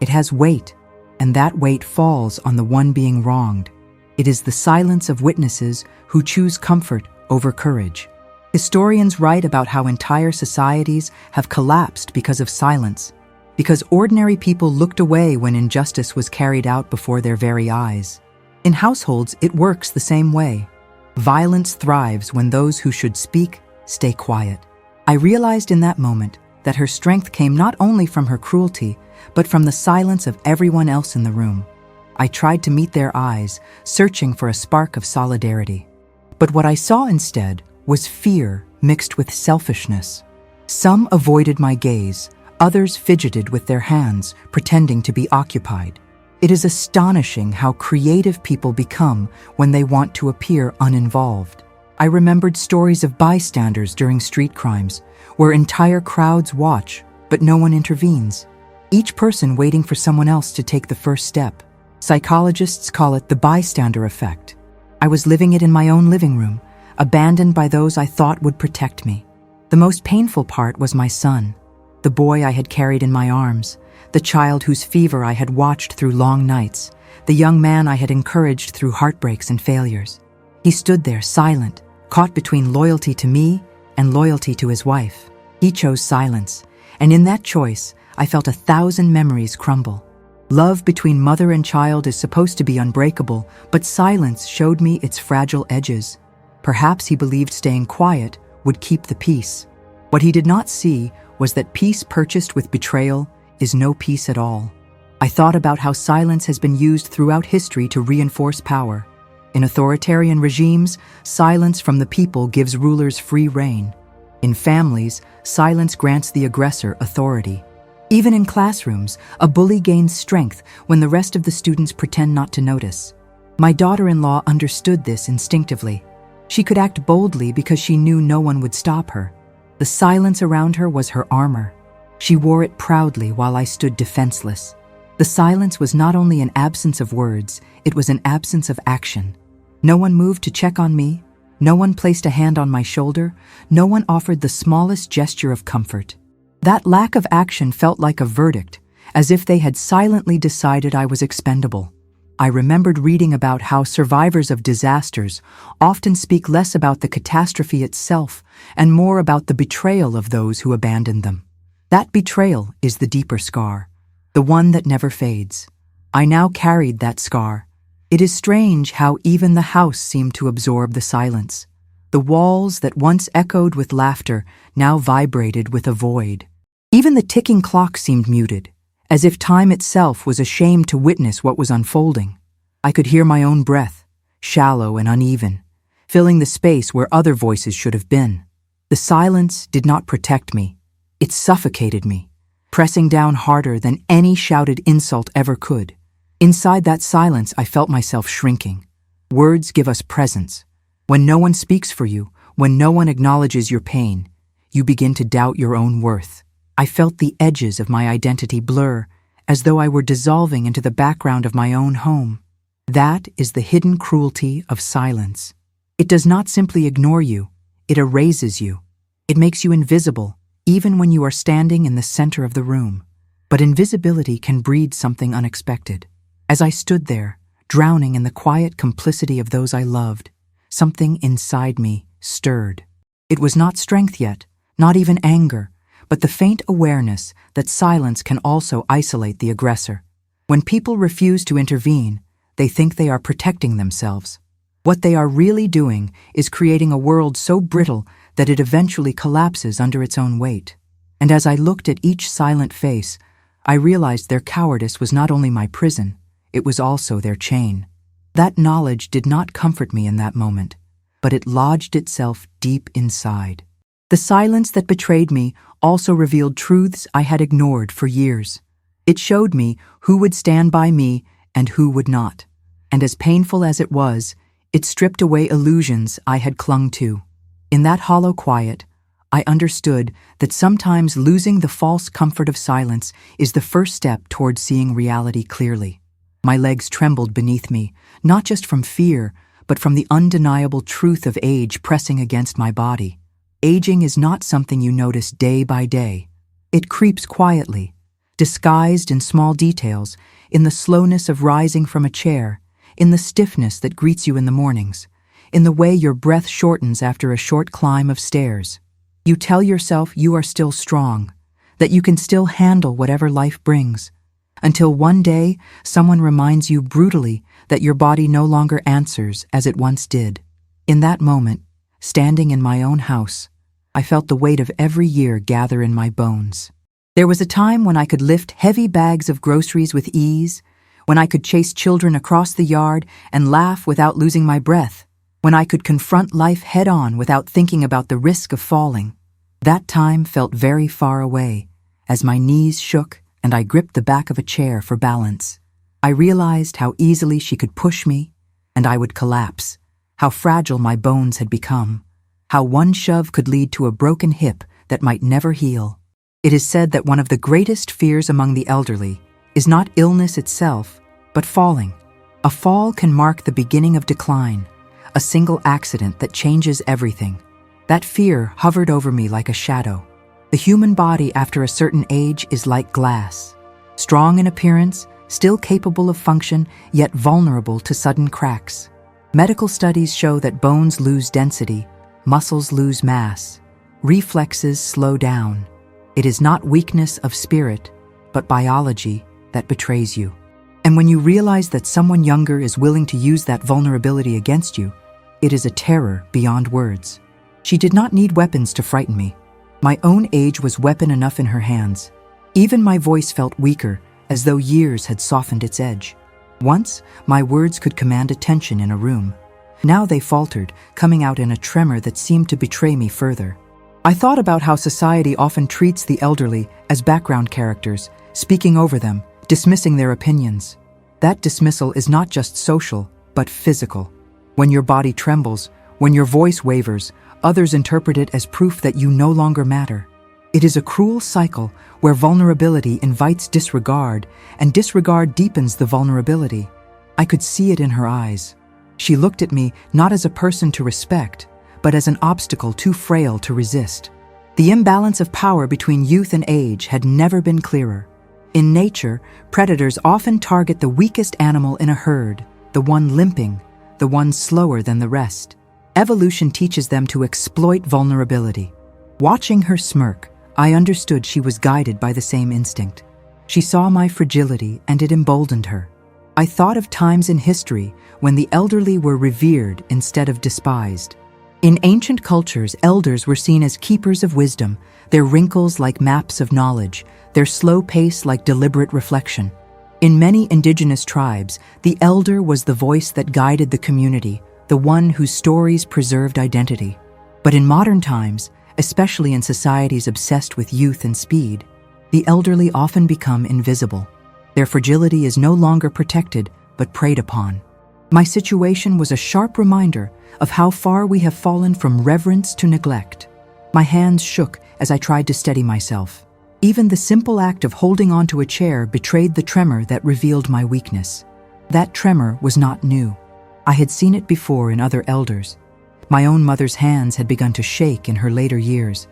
It has weight, and that weight falls on the one being wronged. It is the silence of witnesses who choose comfort over courage. Historians write about how entire societies have collapsed because of silence, because ordinary people looked away when injustice was carried out before their very eyes. In households, it works the same way. Violence thrives when those who should speak stay quiet. I realized in that moment that her strength came not only from her cruelty, but from the silence of everyone else in the room. I tried to meet their eyes, searching for a spark of solidarity. But what I saw instead was fear mixed with selfishness. Some avoided my gaze, others fidgeted with their hands, pretending to be occupied. It is astonishing how creative people become when they want to appear uninvolved. I remembered stories of bystanders during street crimes, where entire crowds watch, but no one intervenes. Each person waiting for someone else to take the first step. Psychologists call it the bystander effect. I was living it in my own living room, abandoned by those I thought would protect me. The most painful part was my son, the boy I had carried in my arms, the child whose fever I had watched through long nights, the young man I had encouraged through heartbreaks and failures. He stood there silent, caught between loyalty to me and loyalty to his wife. He chose silence, and in that choice, I felt 1,000 memories crumble. Love between mother and child is supposed to be unbreakable, but silence showed me its fragile edges. Perhaps he believed staying quiet would keep the peace. What he did not see was that peace purchased with betrayal is no peace at all. I thought about how silence has been used throughout history to reinforce power. In authoritarian regimes, silence from the people gives rulers free rein. In families, silence grants the aggressor authority. Even in classrooms, a bully gains strength when the rest of the students pretend not to notice. My daughter-in-law understood this instinctively. She could act boldly because she knew no one would stop her. The silence around her was her armor. She wore it proudly while I stood defenseless. The silence was not only an absence of words, it was an absence of action. No one moved to check on me. No one placed a hand on my shoulder. No one offered the smallest gesture of comfort. That lack of action felt like a verdict, as if they had silently decided I was expendable. I remembered reading about how survivors of disasters often speak less about the catastrophe itself and more about the betrayal of those who abandoned them. That betrayal is the deeper scar, the one that never fades. I now carried that scar. It is strange how even the house seemed to absorb the silence. The walls that once echoed with laughter now vibrated with a void. Even the ticking clock seemed muted, as if time itself was ashamed to witness what was unfolding. I could hear my own breath, shallow and uneven, filling the space where other voices should have been. The silence did not protect me. It suffocated me, pressing down harder than any shouted insult ever could. Inside that silence, I felt myself shrinking. Words give us presence. When no one speaks for you, when no one acknowledges your pain, you begin to doubt your own worth. I felt the edges of my identity blur, as though I were dissolving into the background of my own home. That is the hidden cruelty of silence. It does not simply ignore you, it erases you. It makes you invisible, even when you are standing in the center of the room. But invisibility can breed something unexpected. As I stood there, drowning in the quiet complicity of those I loved, something inside me stirred. It was not strength yet, not even anger, but the faint awareness that silence can also isolate the aggressor. When people refuse to intervene, they think they are protecting themselves. What they are really doing is creating a world so brittle that it eventually collapses under its own weight. And as I looked at each silent face, I realized their cowardice was not only my prison, it was also their chain. That knowledge did not comfort me in that moment, but it lodged itself deep inside. The silence that betrayed me also revealed truths I had ignored for years. It showed me who would stand by me and who would not. And as painful as it was, it stripped away illusions I had clung to. In that hollow quiet, I understood that sometimes losing the false comfort of silence is the first step toward seeing reality clearly. My legs trembled beneath me, not just from fear, but from the undeniable truth of age pressing against my body. Aging is not something you notice day by day. It creeps quietly, disguised in small details, in the slowness of rising from a chair, in the stiffness that greets you in the mornings, in the way your breath shortens after a short climb of stairs. You tell yourself you are still strong, that you can still handle whatever life brings, until one day someone reminds you brutally that your body no longer answers as it once did. In that moment, standing in my own house, I felt the weight of every year gather in my bones. There was a time when I could lift heavy bags of groceries with ease, when I could chase children across the yard and laugh without losing my breath, when I could confront life head-on without thinking about the risk of falling. That time felt very far away, as my knees shook and I gripped the back of a chair for balance. I realized how easily she could push me, and I would collapse, how fragile my bones had become, how one shove could lead to a broken hip that might never heal. It is said that one of the greatest fears among the elderly is not illness itself, but falling. A fall can mark the beginning of decline, a single accident that changes everything. That fear hovered over me like a shadow. The human body after a certain age is like glass, strong in appearance, still capable of function, yet vulnerable to sudden cracks. Medical studies show that bones lose density, muscles lose mass, reflexes slow down. It is not weakness of spirit, but biology that betrays you. And when you realize that someone younger is willing to use that vulnerability against you, it is a terror beyond words. She did not need weapons to frighten me. My own age was weapon enough in her hands. Even my voice felt weaker, as though years had softened its edge. Once, my words could command attention in a room. Now they faltered, coming out in a tremor that seemed to betray me further. I thought about how society often treats the elderly as background characters, speaking over them, dismissing their opinions. That dismissal is not just social, but physical. When your body trembles, when your voice wavers, others interpret it as proof that you no longer matter. It is a cruel cycle where vulnerability invites disregard, and disregard deepens the vulnerability. I could see it in her eyes. She looked at me not as a person to respect, but as an obstacle too frail to resist. The imbalance of power between youth and age had never been clearer. In nature, predators often target the weakest animal in a herd, the one limping, the one slower than the rest. Evolution teaches them to exploit vulnerability. Watching her smirk, I understood she was guided by the same instinct. She saw my fragility and it emboldened her. I thought of times in history when the elderly were revered instead of despised. In ancient cultures, elders were seen as keepers of wisdom, their wrinkles like maps of knowledge, their slow pace like deliberate reflection. In many indigenous tribes, the elder was the voice that guided the community, the one whose stories preserved identity. But in modern times, especially in societies obsessed with youth and speed, the elderly often become invisible. Their fragility is no longer protected, but preyed upon. My situation was a sharp reminder of how far we have fallen from reverence to neglect. My hands shook as I tried to steady myself. Even the simple act of holding onto a chair betrayed the tremor that revealed my weakness. That tremor was not new. I had seen it before in other elders. My own mother's hands had begun to shake in her later years,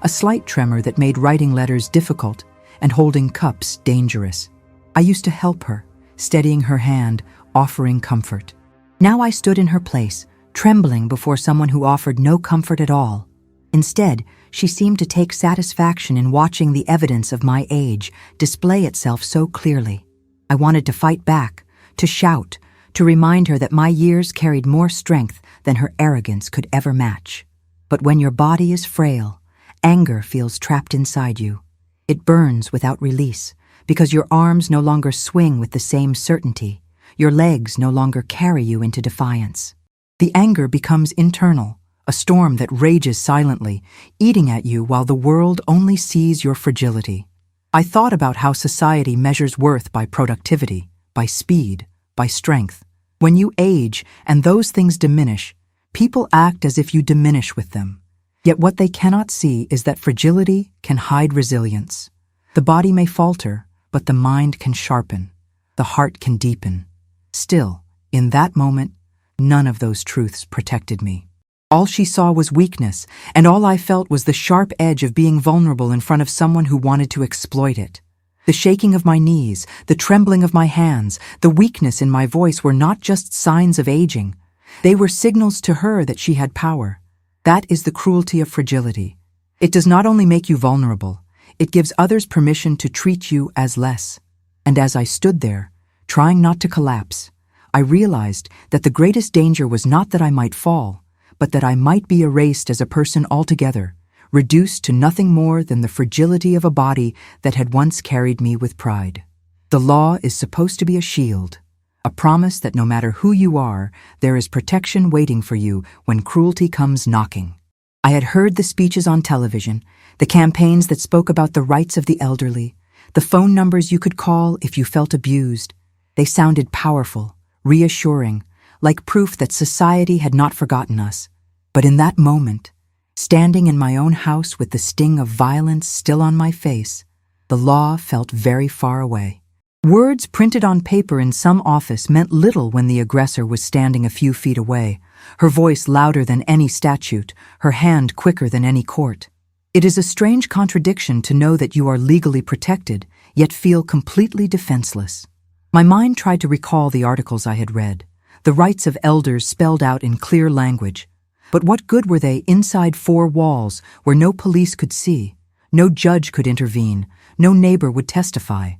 a slight tremor that made writing letters difficult and holding cups dangerous. I used to help her, steadying her hand, offering comfort. Now I stood in her place, trembling before someone who offered no comfort at all. Instead, she seemed to take satisfaction in watching the evidence of my age display itself so clearly. I wanted to fight back, to shout, to remind her that my years carried more strength than her arrogance could ever match. But when your body is frail, anger feels trapped inside you. It burns without release, because your arms no longer swing with the same certainty. Your legs no longer carry you into defiance. The anger becomes internal, a storm that rages silently, eating at you while the world only sees your fragility. I thought about how society measures worth by productivity, by speed, by strength. When you age and those things diminish, people act as if you diminish with them. Yet what they cannot see is that fragility can hide resilience. The body may falter, but the mind can sharpen. The heart can deepen. Still, in that moment, none of those truths protected me. All she saw was weakness, and all I felt was the sharp edge of being vulnerable in front of someone who wanted to exploit it. The shaking of my knees, the trembling of my hands, the weakness in my voice were not just signs of aging. They were signals to her that she had power. That is the cruelty of fragility. It does not only make you vulnerable, it gives others permission to treat you as less. And as I stood there, trying not to collapse, I realized that the greatest danger was not that I might fall, but that I might be erased as a person altogether, reduced to nothing more than the fragility of a body that had once carried me with pride. The law is supposed to be a shield, a promise that no matter who you are, there is protection waiting for you when cruelty comes knocking. I had heard the speeches on television, the campaigns that spoke about the rights of the elderly, the phone numbers you could call if you felt abused. They sounded powerful, reassuring, like proof that society had not forgotten us. But in that moment, standing in my own house with the sting of violence still on my face, the law felt very far away. Words printed on paper in some office meant little when the aggressor was standing a few feet away, her voice louder than any statute, her hand quicker than any court. It is a strange contradiction to know that you are legally protected, yet feel completely defenseless. My mind tried to recall the articles I had read, the rights of elders spelled out in clear language. But what good were they inside four walls where no police could see, no judge could intervene, no neighbor would testify?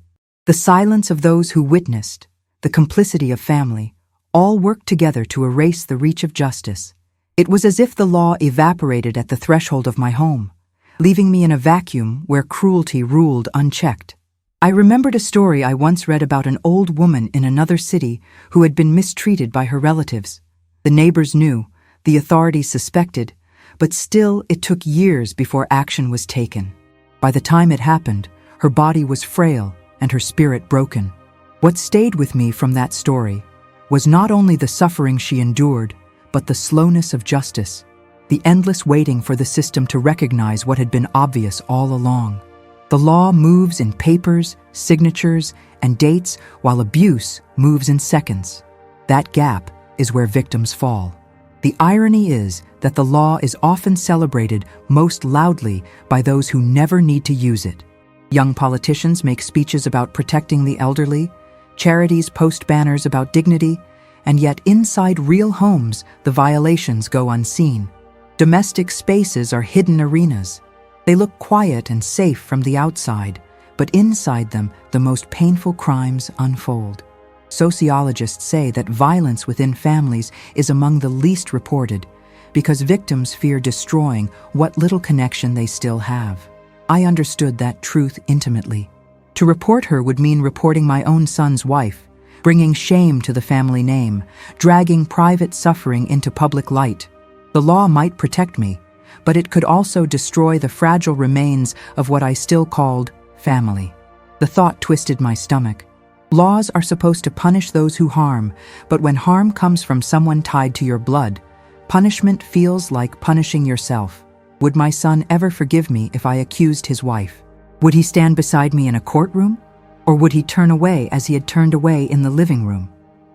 The silence of those who witnessed, the complicity of family, all worked together to erase the reach of justice. It was as if the law evaporated at the threshold of my home, leaving me in a vacuum where cruelty ruled unchecked. I remembered a story I once read about an old woman in another city who had been mistreated by her relatives. The neighbors knew, the authorities suspected, but still it took years before action was taken. By the time it happened, her body was frail and her spirit broken. What stayed with me from that story was not only the suffering she endured, but the slowness of justice, the endless waiting for the system to recognize what had been obvious all along. The law moves in papers, signatures, and dates, while abuse moves in seconds. That gap is where victims fall. The irony is that the law is often celebrated most loudly by those who never need to use it. Young politicians make speeches about protecting the elderly, charities post banners about dignity, and yet inside real homes, the violations go unseen. Domestic spaces are hidden arenas. They look quiet and safe from the outside, but inside them, the most painful crimes unfold. Sociologists say that violence within families is among the least reported because victims fear destroying what little connection they still have. I understood that truth intimately. To report her would mean reporting my own son's wife, bringing shame to the family name, dragging private suffering into public light. The law might protect me, but it could also destroy the fragile remains of what I still called family. The thought twisted my stomach. Laws are supposed to punish those who harm, but when harm comes from someone tied to your blood, punishment feels like punishing yourself. Would my son ever forgive me if I accused his wife? Would he stand beside me in a courtroom? Or would he turn away as he had turned away in the living room?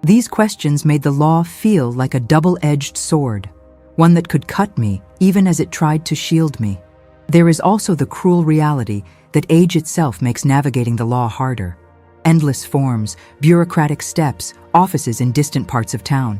These questions made the law feel like a double-edged sword, one that could cut me even as it tried to shield me. There is also the cruel reality that age itself makes navigating the law harder. Endless forms, bureaucratic steps, offices in distant parts of town.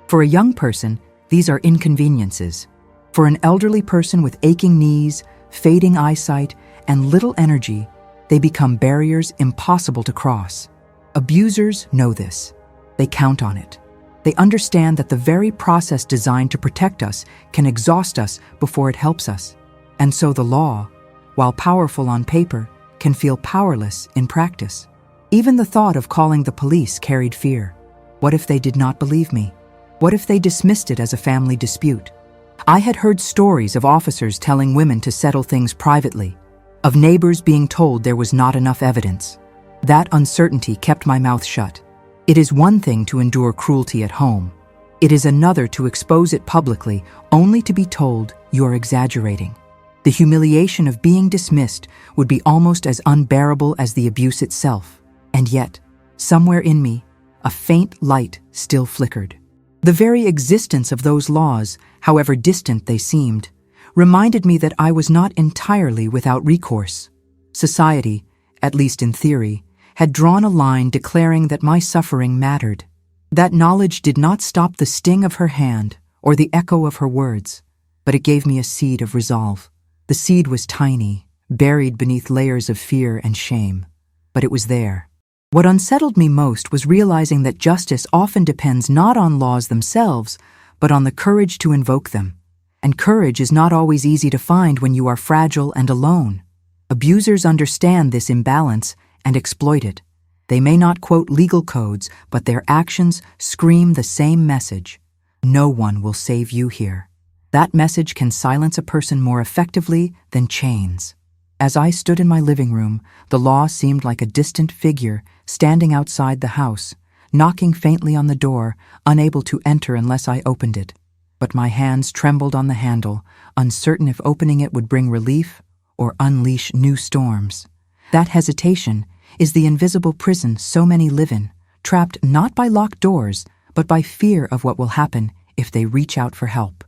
For a young person, these are inconveniences. For an elderly person with aching knees, fading eyesight, and little energy, they become barriers impossible to cross. Abusers know this. They count on it. They understand that the very process designed to protect us can exhaust us before it helps us. And so the law, while powerful on paper, can feel powerless in practice. Even the thought of calling the police carried fear. What if they did not believe me? What if they dismissed it as a family dispute? I had heard stories of officers telling women to settle things privately, of neighbors being told there was not enough evidence. That uncertainty kept my mouth shut. It is one thing to endure cruelty at home. It is another to expose it publicly, only to be told you are exaggerating. The humiliation of being dismissed would be almost as unbearable as the abuse itself. And yet, somewhere in me, a faint light still flickered. The very existence of those laws, however distant they seemed, reminded me that I was not entirely without recourse. Society, at least in theory, had drawn a line declaring that my suffering mattered. That knowledge did not stop the sting of her hand or the echo of her words, but it gave me a seed of resolve. The seed was tiny, buried beneath layers of fear and shame, but it was there. What unsettled me most was realizing that justice often depends not on laws themselves, but on the courage to invoke them. And courage is not always easy to find when you are fragile and alone. Abusers understand this imbalance and exploit it. They may not quote legal codes, but their actions scream the same message. No one will save you here. That message can silence a person more effectively than chains. As I stood in my living room, the law seemed like a distant figure standing outside the house, knocking faintly on the door, unable to enter unless I opened it. But my hands trembled on the handle, uncertain if opening it would bring relief or unleash new storms. That hesitation is the invisible prison so many live in, trapped not by locked doors, but by fear of what will happen if they reach out for help.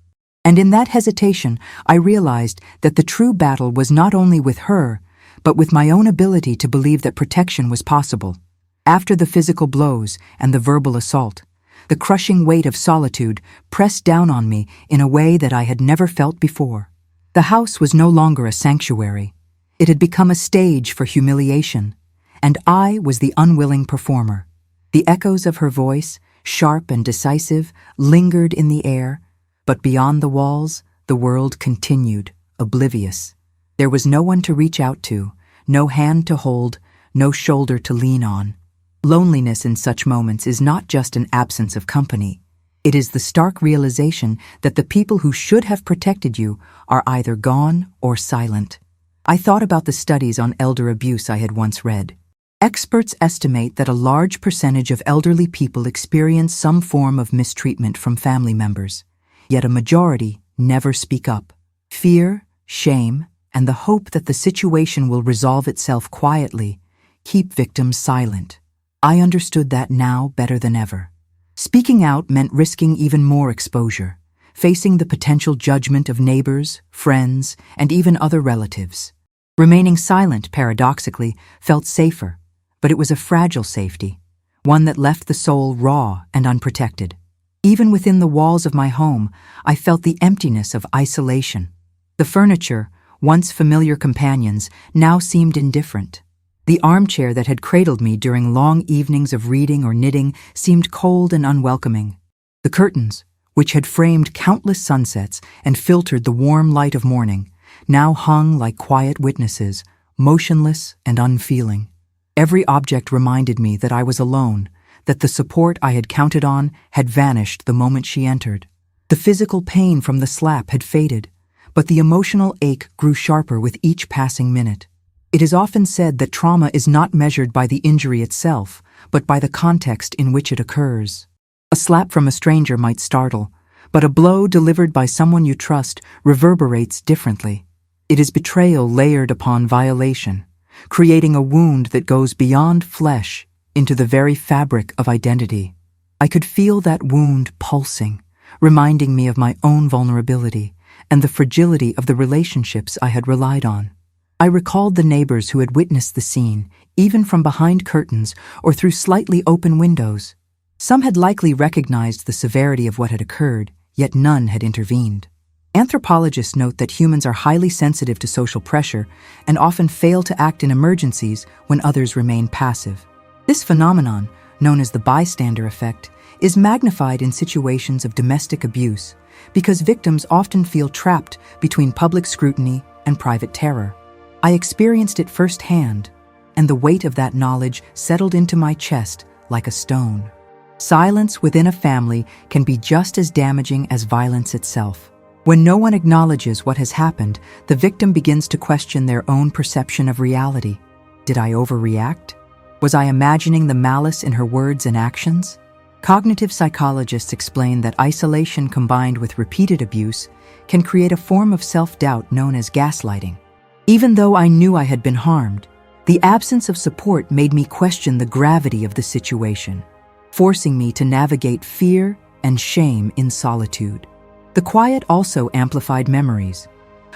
And in that hesitation, I realized that the true battle was not only with her, but with my own ability to believe that protection was possible. After the physical blows and the verbal assault, the crushing weight of solitude pressed down on me in a way that I had never felt before. The house was no longer a sanctuary. It had become a stage for humiliation, and I was the unwilling performer. The echoes of her voice, sharp and decisive, lingered in the air, but beyond the walls, the world continued, oblivious. There was no one to reach out to, no hand to hold, no shoulder to lean on. Loneliness in such moments is not just an absence of company. It is the stark realization that the people who should have protected you are either gone or silent. I thought about the studies on elder abuse I had once read. Experts estimate that a large percentage of elderly people experience some form of mistreatment from family members, yet a majority never speak up. Fear, shame, and the hope that the situation will resolve itself quietly keep victims silent. I understood that now better than ever. Speaking out meant risking even more exposure, facing the potential judgment of neighbors, friends, and even other relatives. Remaining silent, paradoxically, felt safer, but it was a fragile safety, one that left the soul raw and unprotected. Even within the walls of my home, I felt the emptiness of isolation. The furniture, once familiar companions, now seemed indifferent. The armchair that had cradled me during long evenings of reading or knitting seemed cold and unwelcoming. The curtains, which had framed countless sunsets and filtered the warm light of morning, now hung like quiet witnesses, motionless and unfeeling. Every object reminded me that I was alone, that the support I had counted on had vanished the moment she entered. The physical pain from the slap had faded, but the emotional ache grew sharper with each passing minute. It is often said that trauma is not measured by the injury itself, but by the context in which it occurs. A slap from a stranger might startle, but a blow delivered by someone you trust reverberates differently. It is betrayal layered upon violation, creating a wound that goes beyond flesh into the very fabric of identity. I could feel that wound pulsing, reminding me of my own vulnerability and the fragility of the relationships I had relied on. I recalled the neighbors who had witnessed the scene, even from behind curtains or through slightly open windows. Some had likely recognized the severity of what had occurred, yet none had intervened. Anthropologists note that humans are highly sensitive to social pressure and often fail to act in emergencies when others remain passive. This phenomenon, known as the bystander effect, is magnified in situations of domestic abuse because victims often feel trapped between public scrutiny and private terror. I experienced it firsthand, and the weight of that knowledge settled into my chest like a stone. Silence within a family can be just as damaging as violence itself. When no one acknowledges what has happened, the victim begins to question their own perception of reality. Did I overreact? Was I imagining the malice in her words and actions? Cognitive psychologists explain that isolation combined with repeated abuse can create a form of self-doubt known as gaslighting. Even though I knew I had been harmed, the absence of support made me question the gravity of the situation, forcing me to navigate fear and shame in solitude. The quiet also amplified memories.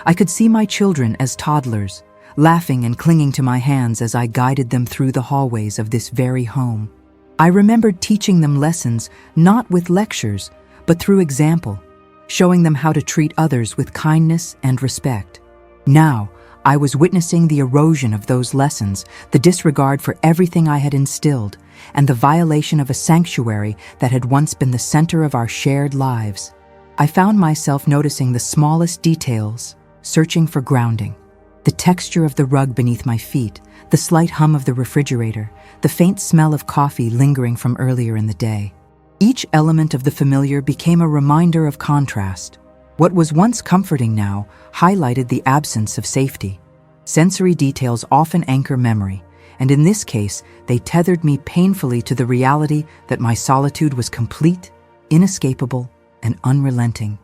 I could see my children as toddlers, laughing and clinging to my hands as I guided them through the hallways of this very home. I remembered teaching them lessons not with lectures, but through example, showing them how to treat others with kindness and respect. Now, I was witnessing the erosion of those lessons, the disregard for everything I had instilled, and the violation of a sanctuary that had once been the center of our shared lives. I found myself noticing the smallest details, searching for grounding. The texture of the rug beneath my feet, the slight hum of the refrigerator, the faint smell of coffee lingering from earlier in the day. Each element of the familiar became a reminder of contrast. What was once comforting now highlighted the absence of safety. Sensory details often anchor memory, and in this case, they tethered me painfully to the reality that my solitude was complete, inescapable, and unrelenting.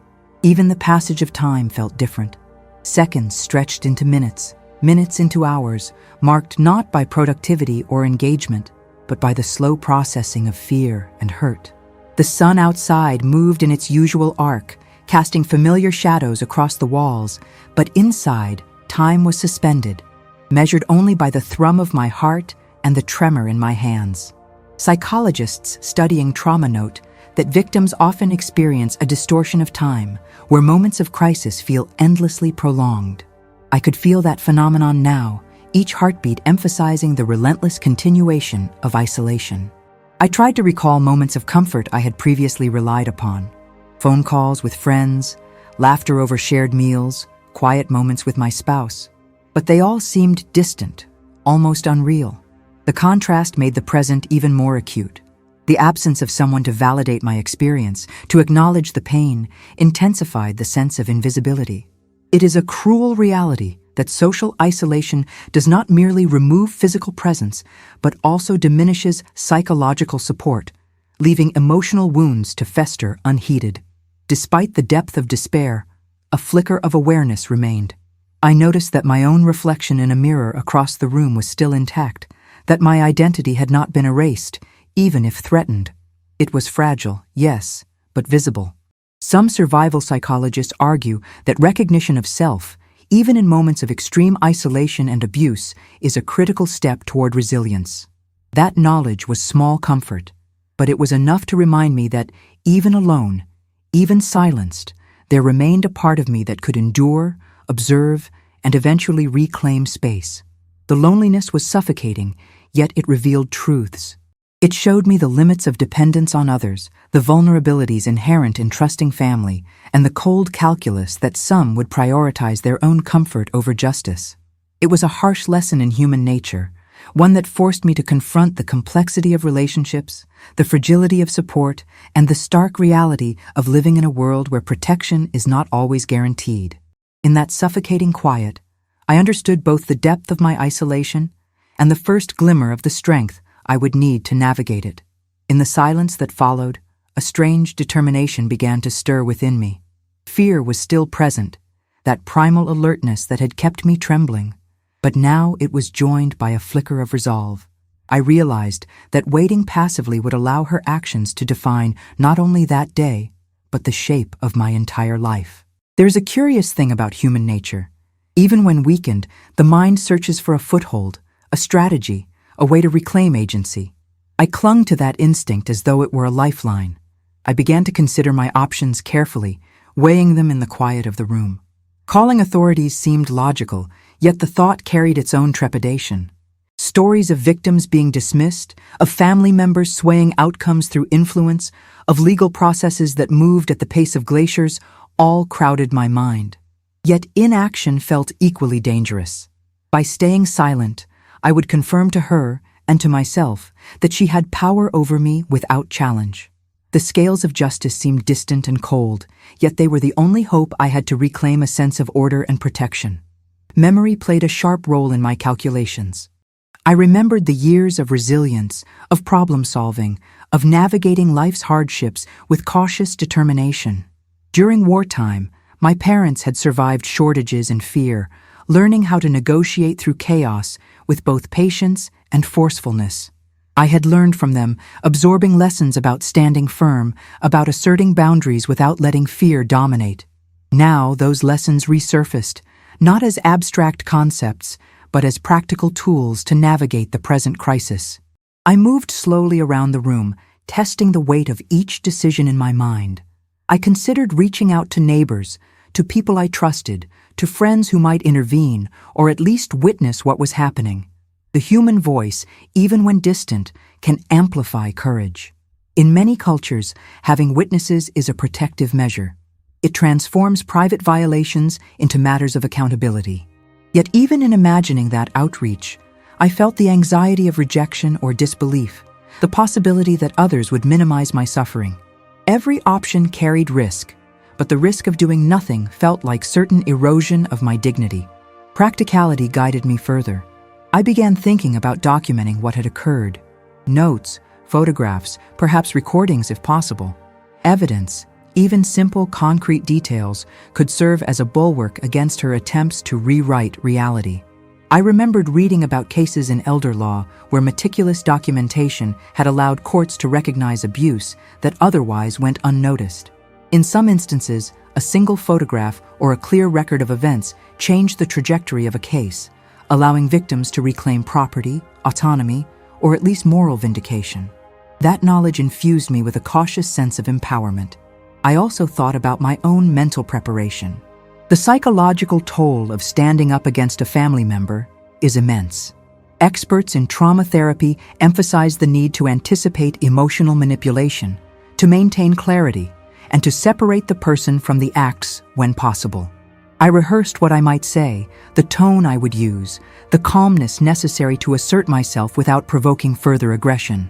Even the passage of time felt different. Seconds stretched into minutes, minutes into hours, marked not by productivity or engagement, but by the slow processing of fear and hurt. The sun outside moved in its usual arc, casting familiar shadows across the walls, but inside, time was suspended, measured only by the thrum of my heart and the tremor in my hands. Psychologists studying trauma note that victims often experience a distortion of time, where moments of crisis feel endlessly prolonged. I could feel that phenomenon now, each heartbeat emphasizing the relentless continuation of isolation. I tried to recall moments of comfort I had previously relied upon. Phone calls with friends, laughter over shared meals, quiet moments with my spouse. But they all seemed distant, almost unreal. The contrast made the present even more acute. The absence of someone to validate my experience, to acknowledge the pain, intensified the sense of invisibility. It is a cruel reality that social isolation does not merely remove physical presence, but also diminishes psychological support, leaving emotional wounds to fester unheeded. Despite the depth of despair, a flicker of awareness remained. I noticed that my own reflection in a mirror across the room was still intact, that my identity had not been erased, even if threatened. It was fragile, yes, but visible. Some survival psychologists argue that recognition of self, even in moments of extreme isolation and abuse, is a critical step toward resilience. That knowledge was small comfort, but it was enough to remind me that even alone, even silenced, there remained a part of me that could endure, observe, and eventually reclaim space. The loneliness was suffocating, yet it revealed truths. It showed me the limits of dependence on others, the vulnerabilities inherent in trusting family, and the cold calculus that some would prioritize their own comfort over justice. It was a harsh lesson in human nature, one that forced me to confront the complexity of relationships, the fragility of support, and the stark reality of living in a world where protection is not always guaranteed. In that suffocating quiet, I understood both the depth of my isolation and the first glimmer of the strength I would need to navigate it. In the silence that followed, a strange determination began to stir within me. Fear was still present, that primal alertness that had kept me trembling. But now it was joined by a flicker of resolve. I realized that waiting passively would allow her actions to define not only that day, but the shape of my entire life. There's a curious thing about human nature. Even when weakened, the mind searches for a foothold, a strategy, a way to reclaim agency. I clung to that instinct as though it were a lifeline. I began to consider my options carefully, weighing them in the quiet of the room. Calling authorities seemed logical, yet the thought carried its own trepidation. Stories of victims being dismissed, of family members swaying outcomes through influence, of legal processes that moved at the pace of glaciers, all crowded my mind. Yet inaction felt equally dangerous. By staying silent, I would confirm to her and to myself that she had power over me without challenge. The scales of justice seemed distant and cold, yet they were the only hope I had to reclaim a sense of order and protection. Memory played a sharp role in my calculations. I remembered the years of resilience, of problem-solving, of navigating life's hardships with cautious determination. During wartime, my parents had survived shortages and fear, learning how to negotiate through chaos with both patience and forcefulness. I had learned from them, absorbing lessons about standing firm, about asserting boundaries without letting fear dominate. Now those lessons resurfaced, not as abstract concepts, but as practical tools to navigate the present crisis. I moved slowly around the room, testing the weight of each decision in my mind. I considered reaching out to neighbors, to people I trusted, to friends who might intervene or at least witness what was happening. The human voice, even when distant, can amplify courage. In many cultures, having witnesses is a protective measure. It transforms private violations into matters of accountability. Yet even in imagining that outreach, I felt the anxiety of rejection or disbelief, the possibility that others would minimize my suffering. Every option carried risk, but the risk of doing nothing felt like certain erosion of my dignity. Practicality guided me further. I began thinking about documenting what had occurred. Notes, photographs, perhaps recordings if possible. Evidence, even simple concrete details, could serve as a bulwark against her attempts to rewrite reality. I remembered reading about cases in elder law where meticulous documentation had allowed courts to recognize abuse that otherwise went unnoticed. In some instances, a single photograph or a clear record of events changed the trajectory of a case, allowing victims to reclaim property, autonomy, or at least moral vindication. That knowledge infused me with a cautious sense of empowerment. I also thought about my own mental preparation. The psychological toll of standing up against a family member is immense. Experts in trauma therapy emphasize the need to anticipate emotional manipulation, to maintain clarity, and to separate the person from the acts when possible. I rehearsed what I might say, the tone I would use, the calmness necessary to assert myself without provoking further aggression.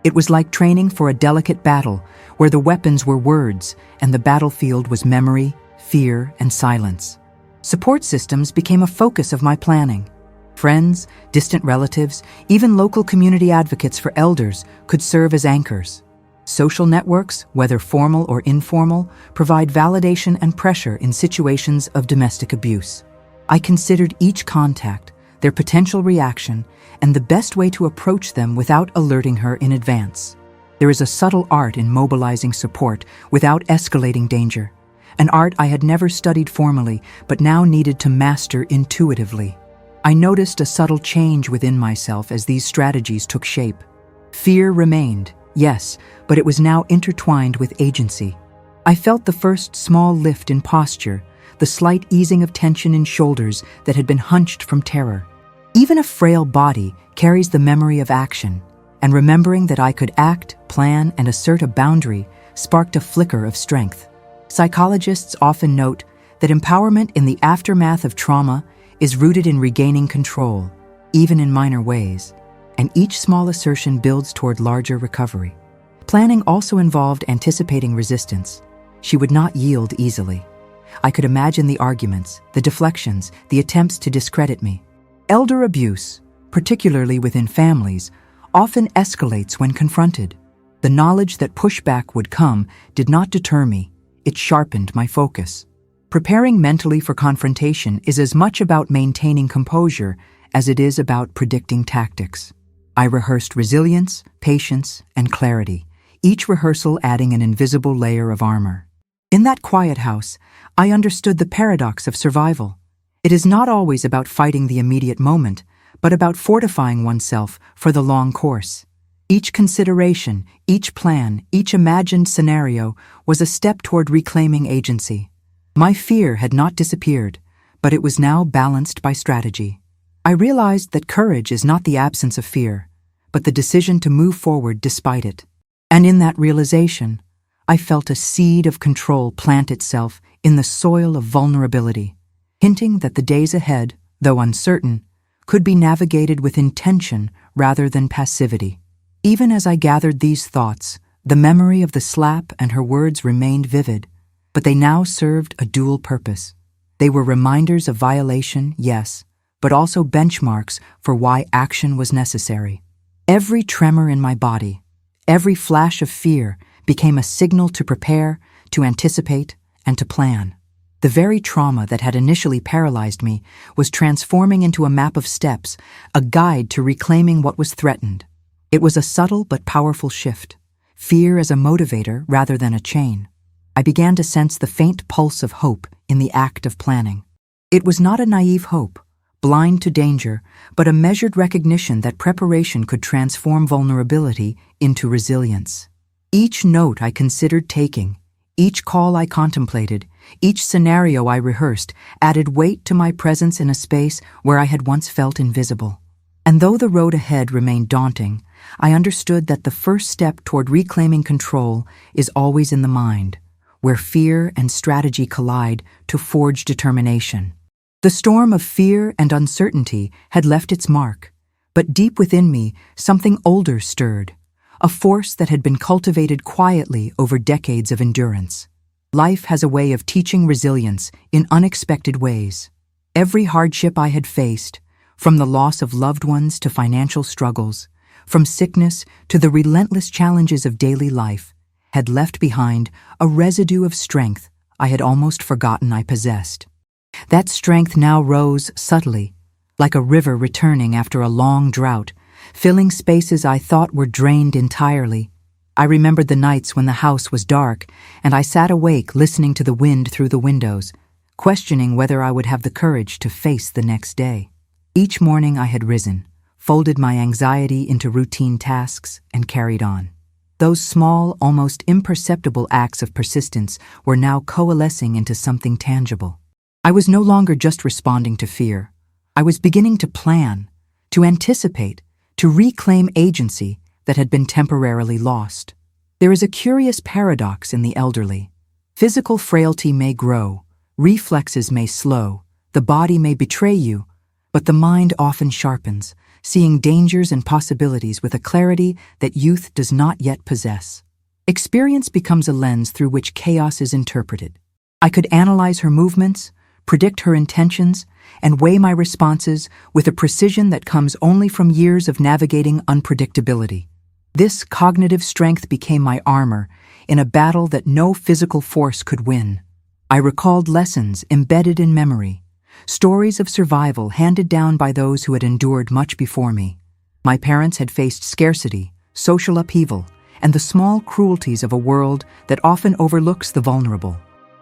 It was like training for a delicate battle where the weapons were words and the battlefield was memory, fear, and silence. Support systems became a focus of my planning. Friends, distant relatives, even local community advocates for elders could serve as anchors. Social networks, whether formal or informal, provide validation and pressure in situations of domestic abuse. I considered each contact, their potential reaction, and the best way to approach them without alerting her in advance. There is a subtle art in mobilizing support without escalating danger, an art I had never studied formally but now needed to master intuitively. I noticed a subtle change within myself as these strategies took shape. Fear remained, yes, but it was now intertwined with agency. I felt the first small lift in posture, the slight easing of tension in shoulders that had been hunched from terror. Even a frail body carries the memory of action, and remembering that I could act, plan, and assert a boundary sparked a flicker of strength. Psychologists often note that empowerment in the aftermath of trauma is rooted in regaining control, even in minor ways, and each small assertion builds toward larger recovery. Planning also involved anticipating resistance. She would not yield easily. I could imagine the arguments, the deflections, the attempts to discredit me. Elder abuse, particularly within families, often escalates when confronted. The knowledge that pushback would come did not deter me. It sharpened my focus. Preparing mentally for confrontation is as much about maintaining composure as it is about predicting tactics. I rehearsed resilience, patience, and clarity, each rehearsal adding an invisible layer of armor. In that quiet house, I understood the paradox of survival. It is not always about fighting the immediate moment, but about fortifying oneself for the long course. Each consideration, each plan, each imagined scenario was a step toward reclaiming agency. My fear had not disappeared, but it was now balanced by strategy. I realized that courage is not the absence of fear, but the decision to move forward despite it. And in that realization, I felt a seed of control plant itself in the soil of vulnerability, hinting that the days ahead, though uncertain, could be navigated with intention rather than passivity. Even as I gathered these thoughts, the memory of the slap and her words remained vivid, but they now served a dual purpose. They were reminders of violation, yes, but also benchmarks for why action was necessary. Every tremor in my body, every flash of fear became a signal to prepare, to anticipate, and to plan. The very trauma that had initially paralyzed me was transforming into a map of steps, a guide to reclaiming what was threatened. It was a subtle but powerful shift, fear as a motivator rather than a chain. I began to sense the faint pulse of hope in the act of planning. It was not a naive hope, blind to danger, but a measured recognition that preparation could transform vulnerability into resilience. Each note I considered taking, each call I contemplated, each scenario I rehearsed added weight to my presence in a space where I had once felt invisible. And though the road ahead remained daunting, I understood that the first step toward reclaiming control is always in the mind, where fear and strategy collide to forge determination. The storm of fear and uncertainty had left its mark, but deep within me, something older stirred, a force that had been cultivated quietly over decades of endurance. Life has a way of teaching resilience in unexpected ways. Every hardship I had faced, From the loss of loved ones to financial struggles, from sickness to the relentless challenges of daily life, had left behind a residue of strength I had almost forgotten I possessed. That strength now rose subtly, like a river returning after a long drought, filling spaces I thought were drained entirely. I remembered the nights when the house was dark, and I sat awake listening to the wind through the windows, questioning whether I would have the courage to face the next day. Each morning I had risen, folded my anxiety into routine tasks, and carried on. Those small, almost imperceptible acts of persistence were now coalescing into something tangible. I was no longer just responding to fear. I was beginning to plan, to anticipate, to reclaim agency that had been temporarily lost. There is a curious paradox in the elderly. Physical frailty may grow, reflexes may slow, the body may betray you, but the mind often sharpens, seeing dangers and possibilities with a clarity that youth does not yet possess. Experience becomes a lens through which chaos is interpreted. I could analyze her movements, predict her intentions, and weigh my responses with a precision that comes only from years of navigating unpredictability. This cognitive strength became my armor in a battle that no physical force could win. I recalled lessons embedded in memory, stories of survival handed down by those who had endured much before me. My parents had faced scarcity, social upheaval, and the small cruelties of a world that often overlooks the vulnerable.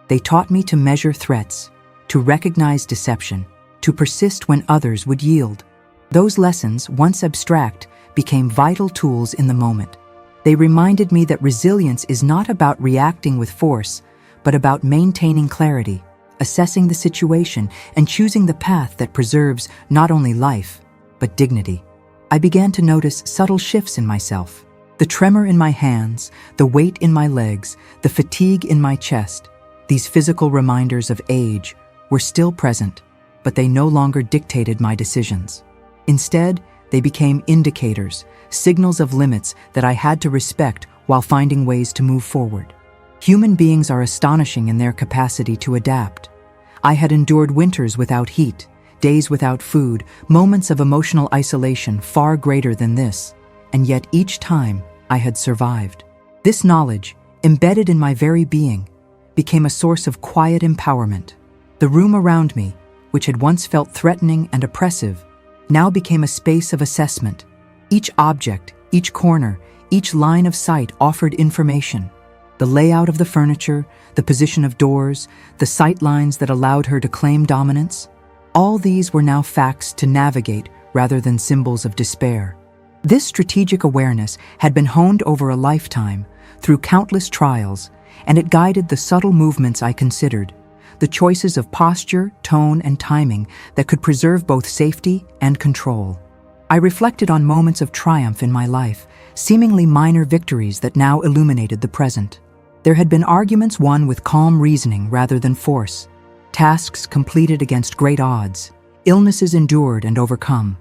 They taught me to measure threats, to recognize deception, to persist when others would yield. Those lessons, once abstract, became vital tools in the moment. They reminded me that resilience is not about reacting with force, but about maintaining clarity, assessing the situation, and choosing the path that preserves not only life, but dignity. I began to notice subtle shifts in myself. The tremor in my hands, the weight in my legs, the fatigue in my chest. These physical reminders of age were still present, but they no longer dictated my decisions. Instead, they became indicators, signals of limits that I had to respect while finding ways to move forward. Human beings are astonishing in their capacity to adapt. I had endured winters without heat, days without food, moments of emotional isolation far greater than this, and yet each time I had survived. This knowledge, embedded in my very being, became a source of quiet empowerment. The room around me, which had once felt threatening and oppressive, now became a space of assessment. Each object, each corner, each line of sight offered information. The layout of the furniture, the position of doors, the sight lines that allowed her to claim dominance, all these were now facts to navigate rather than symbols of despair. This strategic awareness had been honed over a lifetime, through countless trials, and it guided the subtle movements I considered, the choices of posture, tone, and timing that could preserve both safety and control. I reflected on moments of triumph in my life, seemingly minor victories that now illuminated the present. There had been arguments won with calm reasoning rather than force, tasks completed against great odds, illnesses endured and overcome.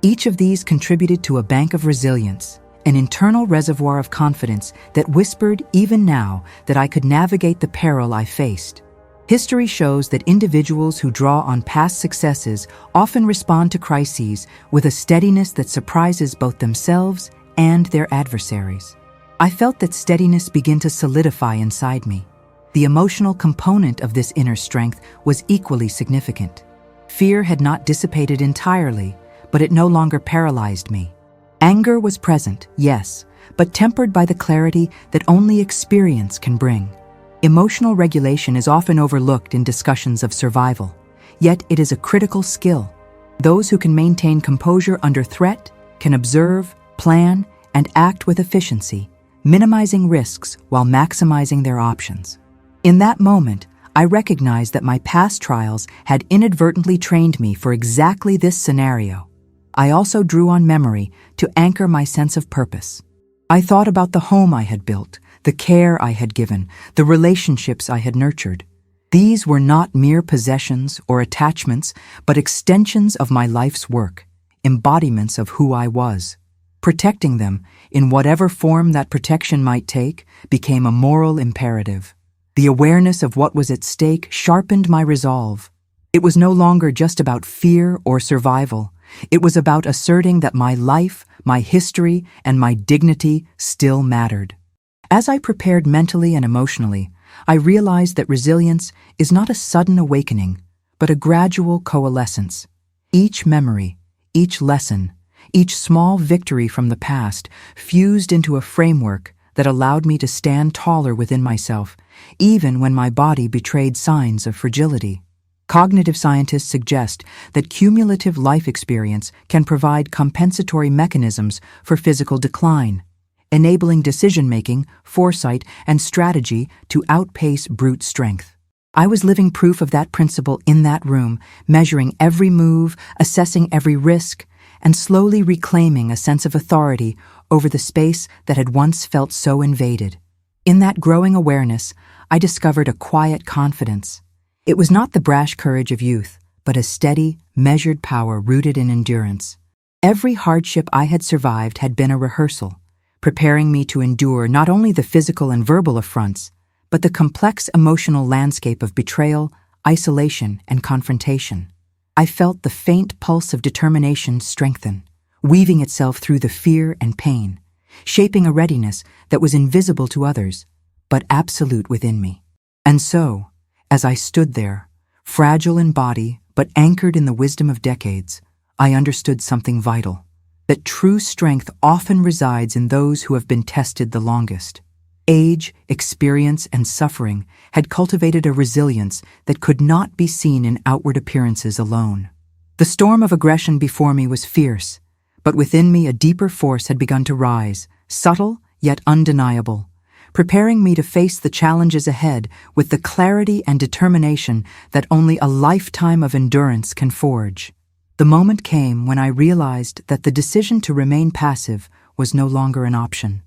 Each of these contributed to a bank of resilience, an internal reservoir of confidence that whispered even now that I could navigate the peril I faced. History shows that individuals who draw on past successes often respond to crises with a steadiness that surprises both themselves and their adversaries. I felt that steadiness begin to solidify inside me. The emotional component of this inner strength was equally significant. Fear had not dissipated entirely, but it no longer paralyzed me. Anger was present, yes, but tempered by the clarity that only experience can bring. Emotional regulation is often overlooked in discussions of survival, yet it is a critical skill. Those who can maintain composure under threat can observe, plan, and act with efficiency, minimizing risks while maximizing their options. In that moment, I recognized that my past trials had inadvertently trained me for exactly this scenario. I also drew on memory to anchor my sense of purpose. I thought about the home I had built, the care I had given, the relationships I had nurtured. These were not mere possessions or attachments, but extensions of my life's work, embodiments of who I was. Protecting them, in whatever form that protection might take, became a moral imperative. The awareness of what was at stake sharpened my resolve. It was no longer just about fear or survival, It was about asserting that my life, my history, and my dignity still mattered. As I prepared mentally and emotionally, I realized that resilience is not a sudden awakening, but a gradual coalescence. Each memory, each lesson, each small victory from the past fused into a framework that allowed me to stand taller within myself, even when my body betrayed signs of fragility. Cognitive scientists suggest that cumulative life experience can provide compensatory mechanisms for physical decline, enabling decision-making, foresight, and strategy to outpace brute strength. I was living proof of that principle in that room, measuring every move, assessing every risk, and slowly reclaiming a sense of authority over the space that had once felt so invaded. In that growing awareness, I discovered a quiet confidence. It was not the brash courage of youth, but a steady, measured power rooted in endurance. Every hardship I had survived had been a rehearsal, preparing me to endure not only the physical and verbal affronts, but the complex emotional landscape of betrayal, isolation, and confrontation. I felt the faint pulse of determination strengthen, weaving itself through the fear and pain, shaping a readiness that was invisible to others, but absolute within me. And so, as I stood there, fragile in body but anchored in the wisdom of decades, I understood something vital, that true strength often resides in those who have been tested the longest. Age, experience, and suffering had cultivated a resilience that could not be seen in outward appearances alone. The storm of aggression before me was fierce, but within me a deeper force had begun to rise, subtle yet undeniable, preparing me to face the challenges ahead with the clarity and determination that only a lifetime of endurance can forge. The moment came when I realized that the decision to remain passive was no longer an option.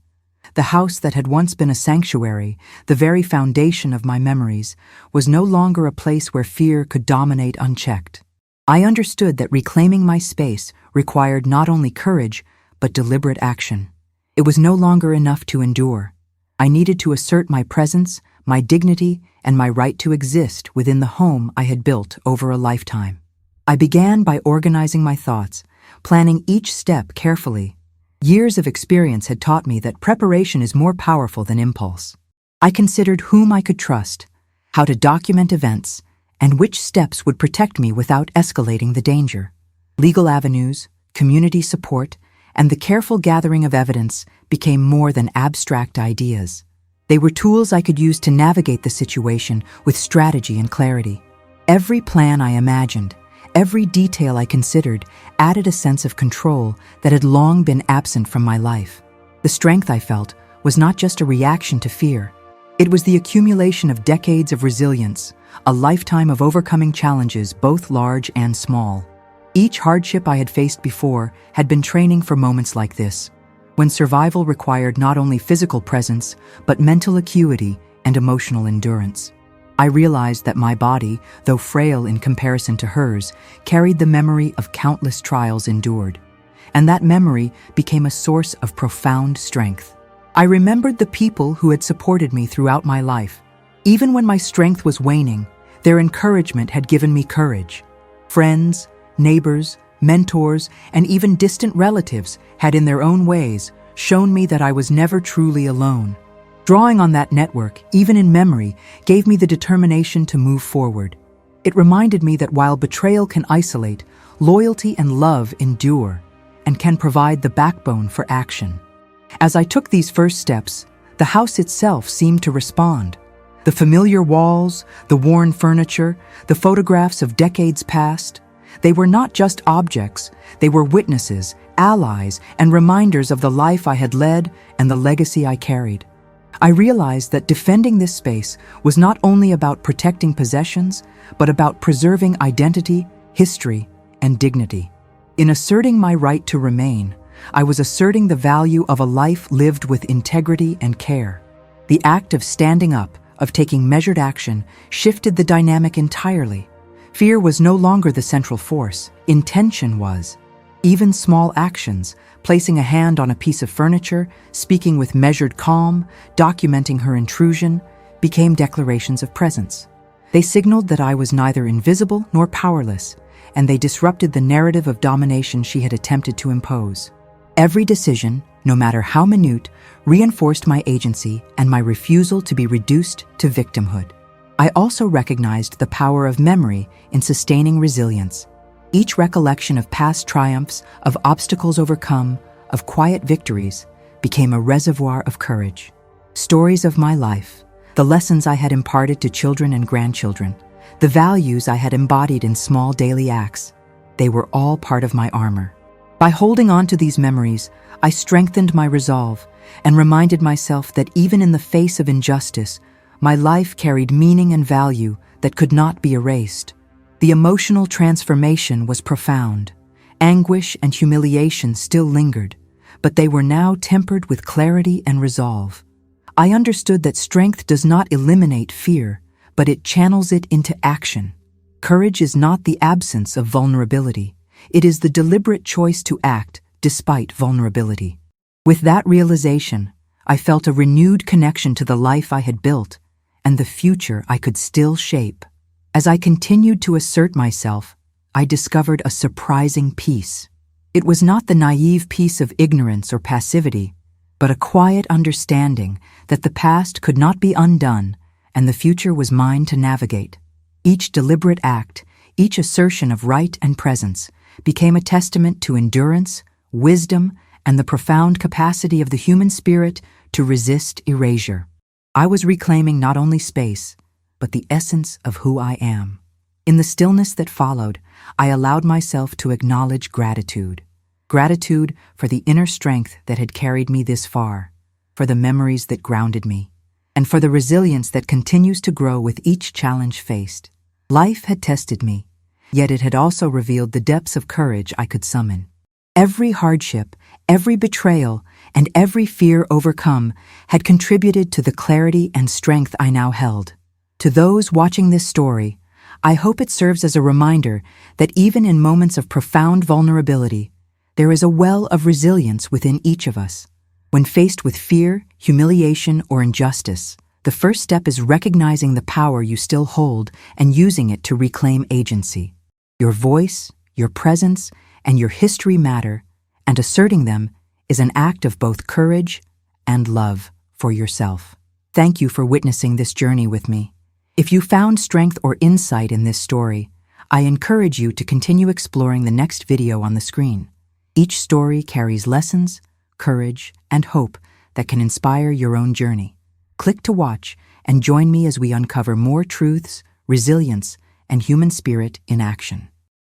The house that had once been a sanctuary, the very foundation of my memories, was no longer a place where fear could dominate unchecked. I understood that reclaiming my space required not only courage, but deliberate action. It was no longer enough to endure. I needed to assert my presence, my dignity, and my right to exist within the home I had built over a lifetime. I began by organizing my thoughts, planning each step carefully. Years of experience had taught me that preparation is more powerful than impulse. I considered whom I could trust, how to document events, and which steps would protect me without escalating the danger. Legal avenues, community support, and the careful gathering of evidence became more than abstract ideas. They were tools I could use to navigate the situation with strategy and clarity. Every plan I imagined, every detail I considered added a sense of control that had long been absent from my life. The strength I felt was not just a reaction to fear. It was the accumulation of decades of resilience, a lifetime of overcoming challenges both large and small. Each hardship I had faced before had been training for moments like this, when survival required not only physical presence, but mental acuity and emotional endurance. I realized that my body, though frail in comparison to hers, carried the memory of countless trials endured, and that memory became a source of profound strength. I remembered the people who had supported me throughout my life. Even when my strength was waning, their encouragement had given me courage. Friends, neighbors, mentors, and even distant relatives had in their own ways shown me that I was never truly alone. Drawing on that network, even in memory, gave me the determination to move forward. It reminded me that while betrayal can isolate, loyalty and love endure and can provide the backbone for action. As I took these first steps, the house itself seemed to respond. The familiar walls, the worn furniture, the photographs of decades past, they were not just objects, they were witnesses, allies, and reminders of the life I had led and the legacy I carried. I realized that defending this space was not only about protecting possessions, but about preserving identity, history, and dignity. In asserting my right to remain, I was asserting the value of a life lived with integrity and care. The act of standing up, of taking measured action, shifted the dynamic entirely. Fear was no longer the central force, intention was. Even small actions, placing a hand on a piece of furniture, speaking with measured calm, documenting her intrusion, became declarations of presence. They signaled that I was neither invisible nor powerless, and they disrupted the narrative of domination she had attempted to impose. Every decision, no matter how minute, reinforced my agency and my refusal to be reduced to victimhood. I also recognized the power of memory in sustaining resilience. Each recollection of past triumphs, of obstacles overcome, of quiet victories, became a reservoir of courage. Stories of my life, the lessons I had imparted to children and grandchildren, the values I had embodied in small daily acts, they were all part of my armor. By holding on to these memories, I strengthened my resolve and reminded myself that even in the face of injustice, my life carried meaning and value that could not be erased. The emotional transformation was profound. Anguish and humiliation still lingered, but they were now tempered with clarity and resolve. I understood that strength does not eliminate fear, but it channels it into action. Courage is not the absence of vulnerability. It is the deliberate choice to act despite vulnerability. With that realization, I felt a renewed connection to the life I had built and the future I could still shape. As I continued to assert myself, I discovered a surprising peace. It was not the naive peace of ignorance or passivity, but a quiet understanding that the past could not be undone and the future was mine to navigate. Each deliberate act, each assertion of right and presence, became a testament to endurance, wisdom, and the profound capacity of the human spirit to resist erasure. I was reclaiming not only space, but the essence of who I am. In the stillness that followed, I allowed myself to acknowledge gratitude. Gratitude for the inner strength that had carried me this far, for the memories that grounded me, and for the resilience that continues to grow with each challenge faced. Life had tested me, yet it had also revealed the depths of courage I could summon. Every hardship, every betrayal, and every fear overcome had contributed to the clarity and strength I now held. To those watching this story, I hope it serves as a reminder that even in moments of profound vulnerability, there is a well of resilience within each of us. When faced with fear, humiliation, or injustice, the first step is recognizing the power you still hold and using it to reclaim agency. Your voice, your presence, and your history matter, and asserting them is an act of both courage and love for yourself. Thank you for witnessing this journey with me. If you found strength or insight in this story, I encourage you to continue exploring the next video on the screen. Each story carries lessons, courage, and hope that can inspire your own journey. Click to watch and join me as we uncover more truths, resilience, and human spirit in action.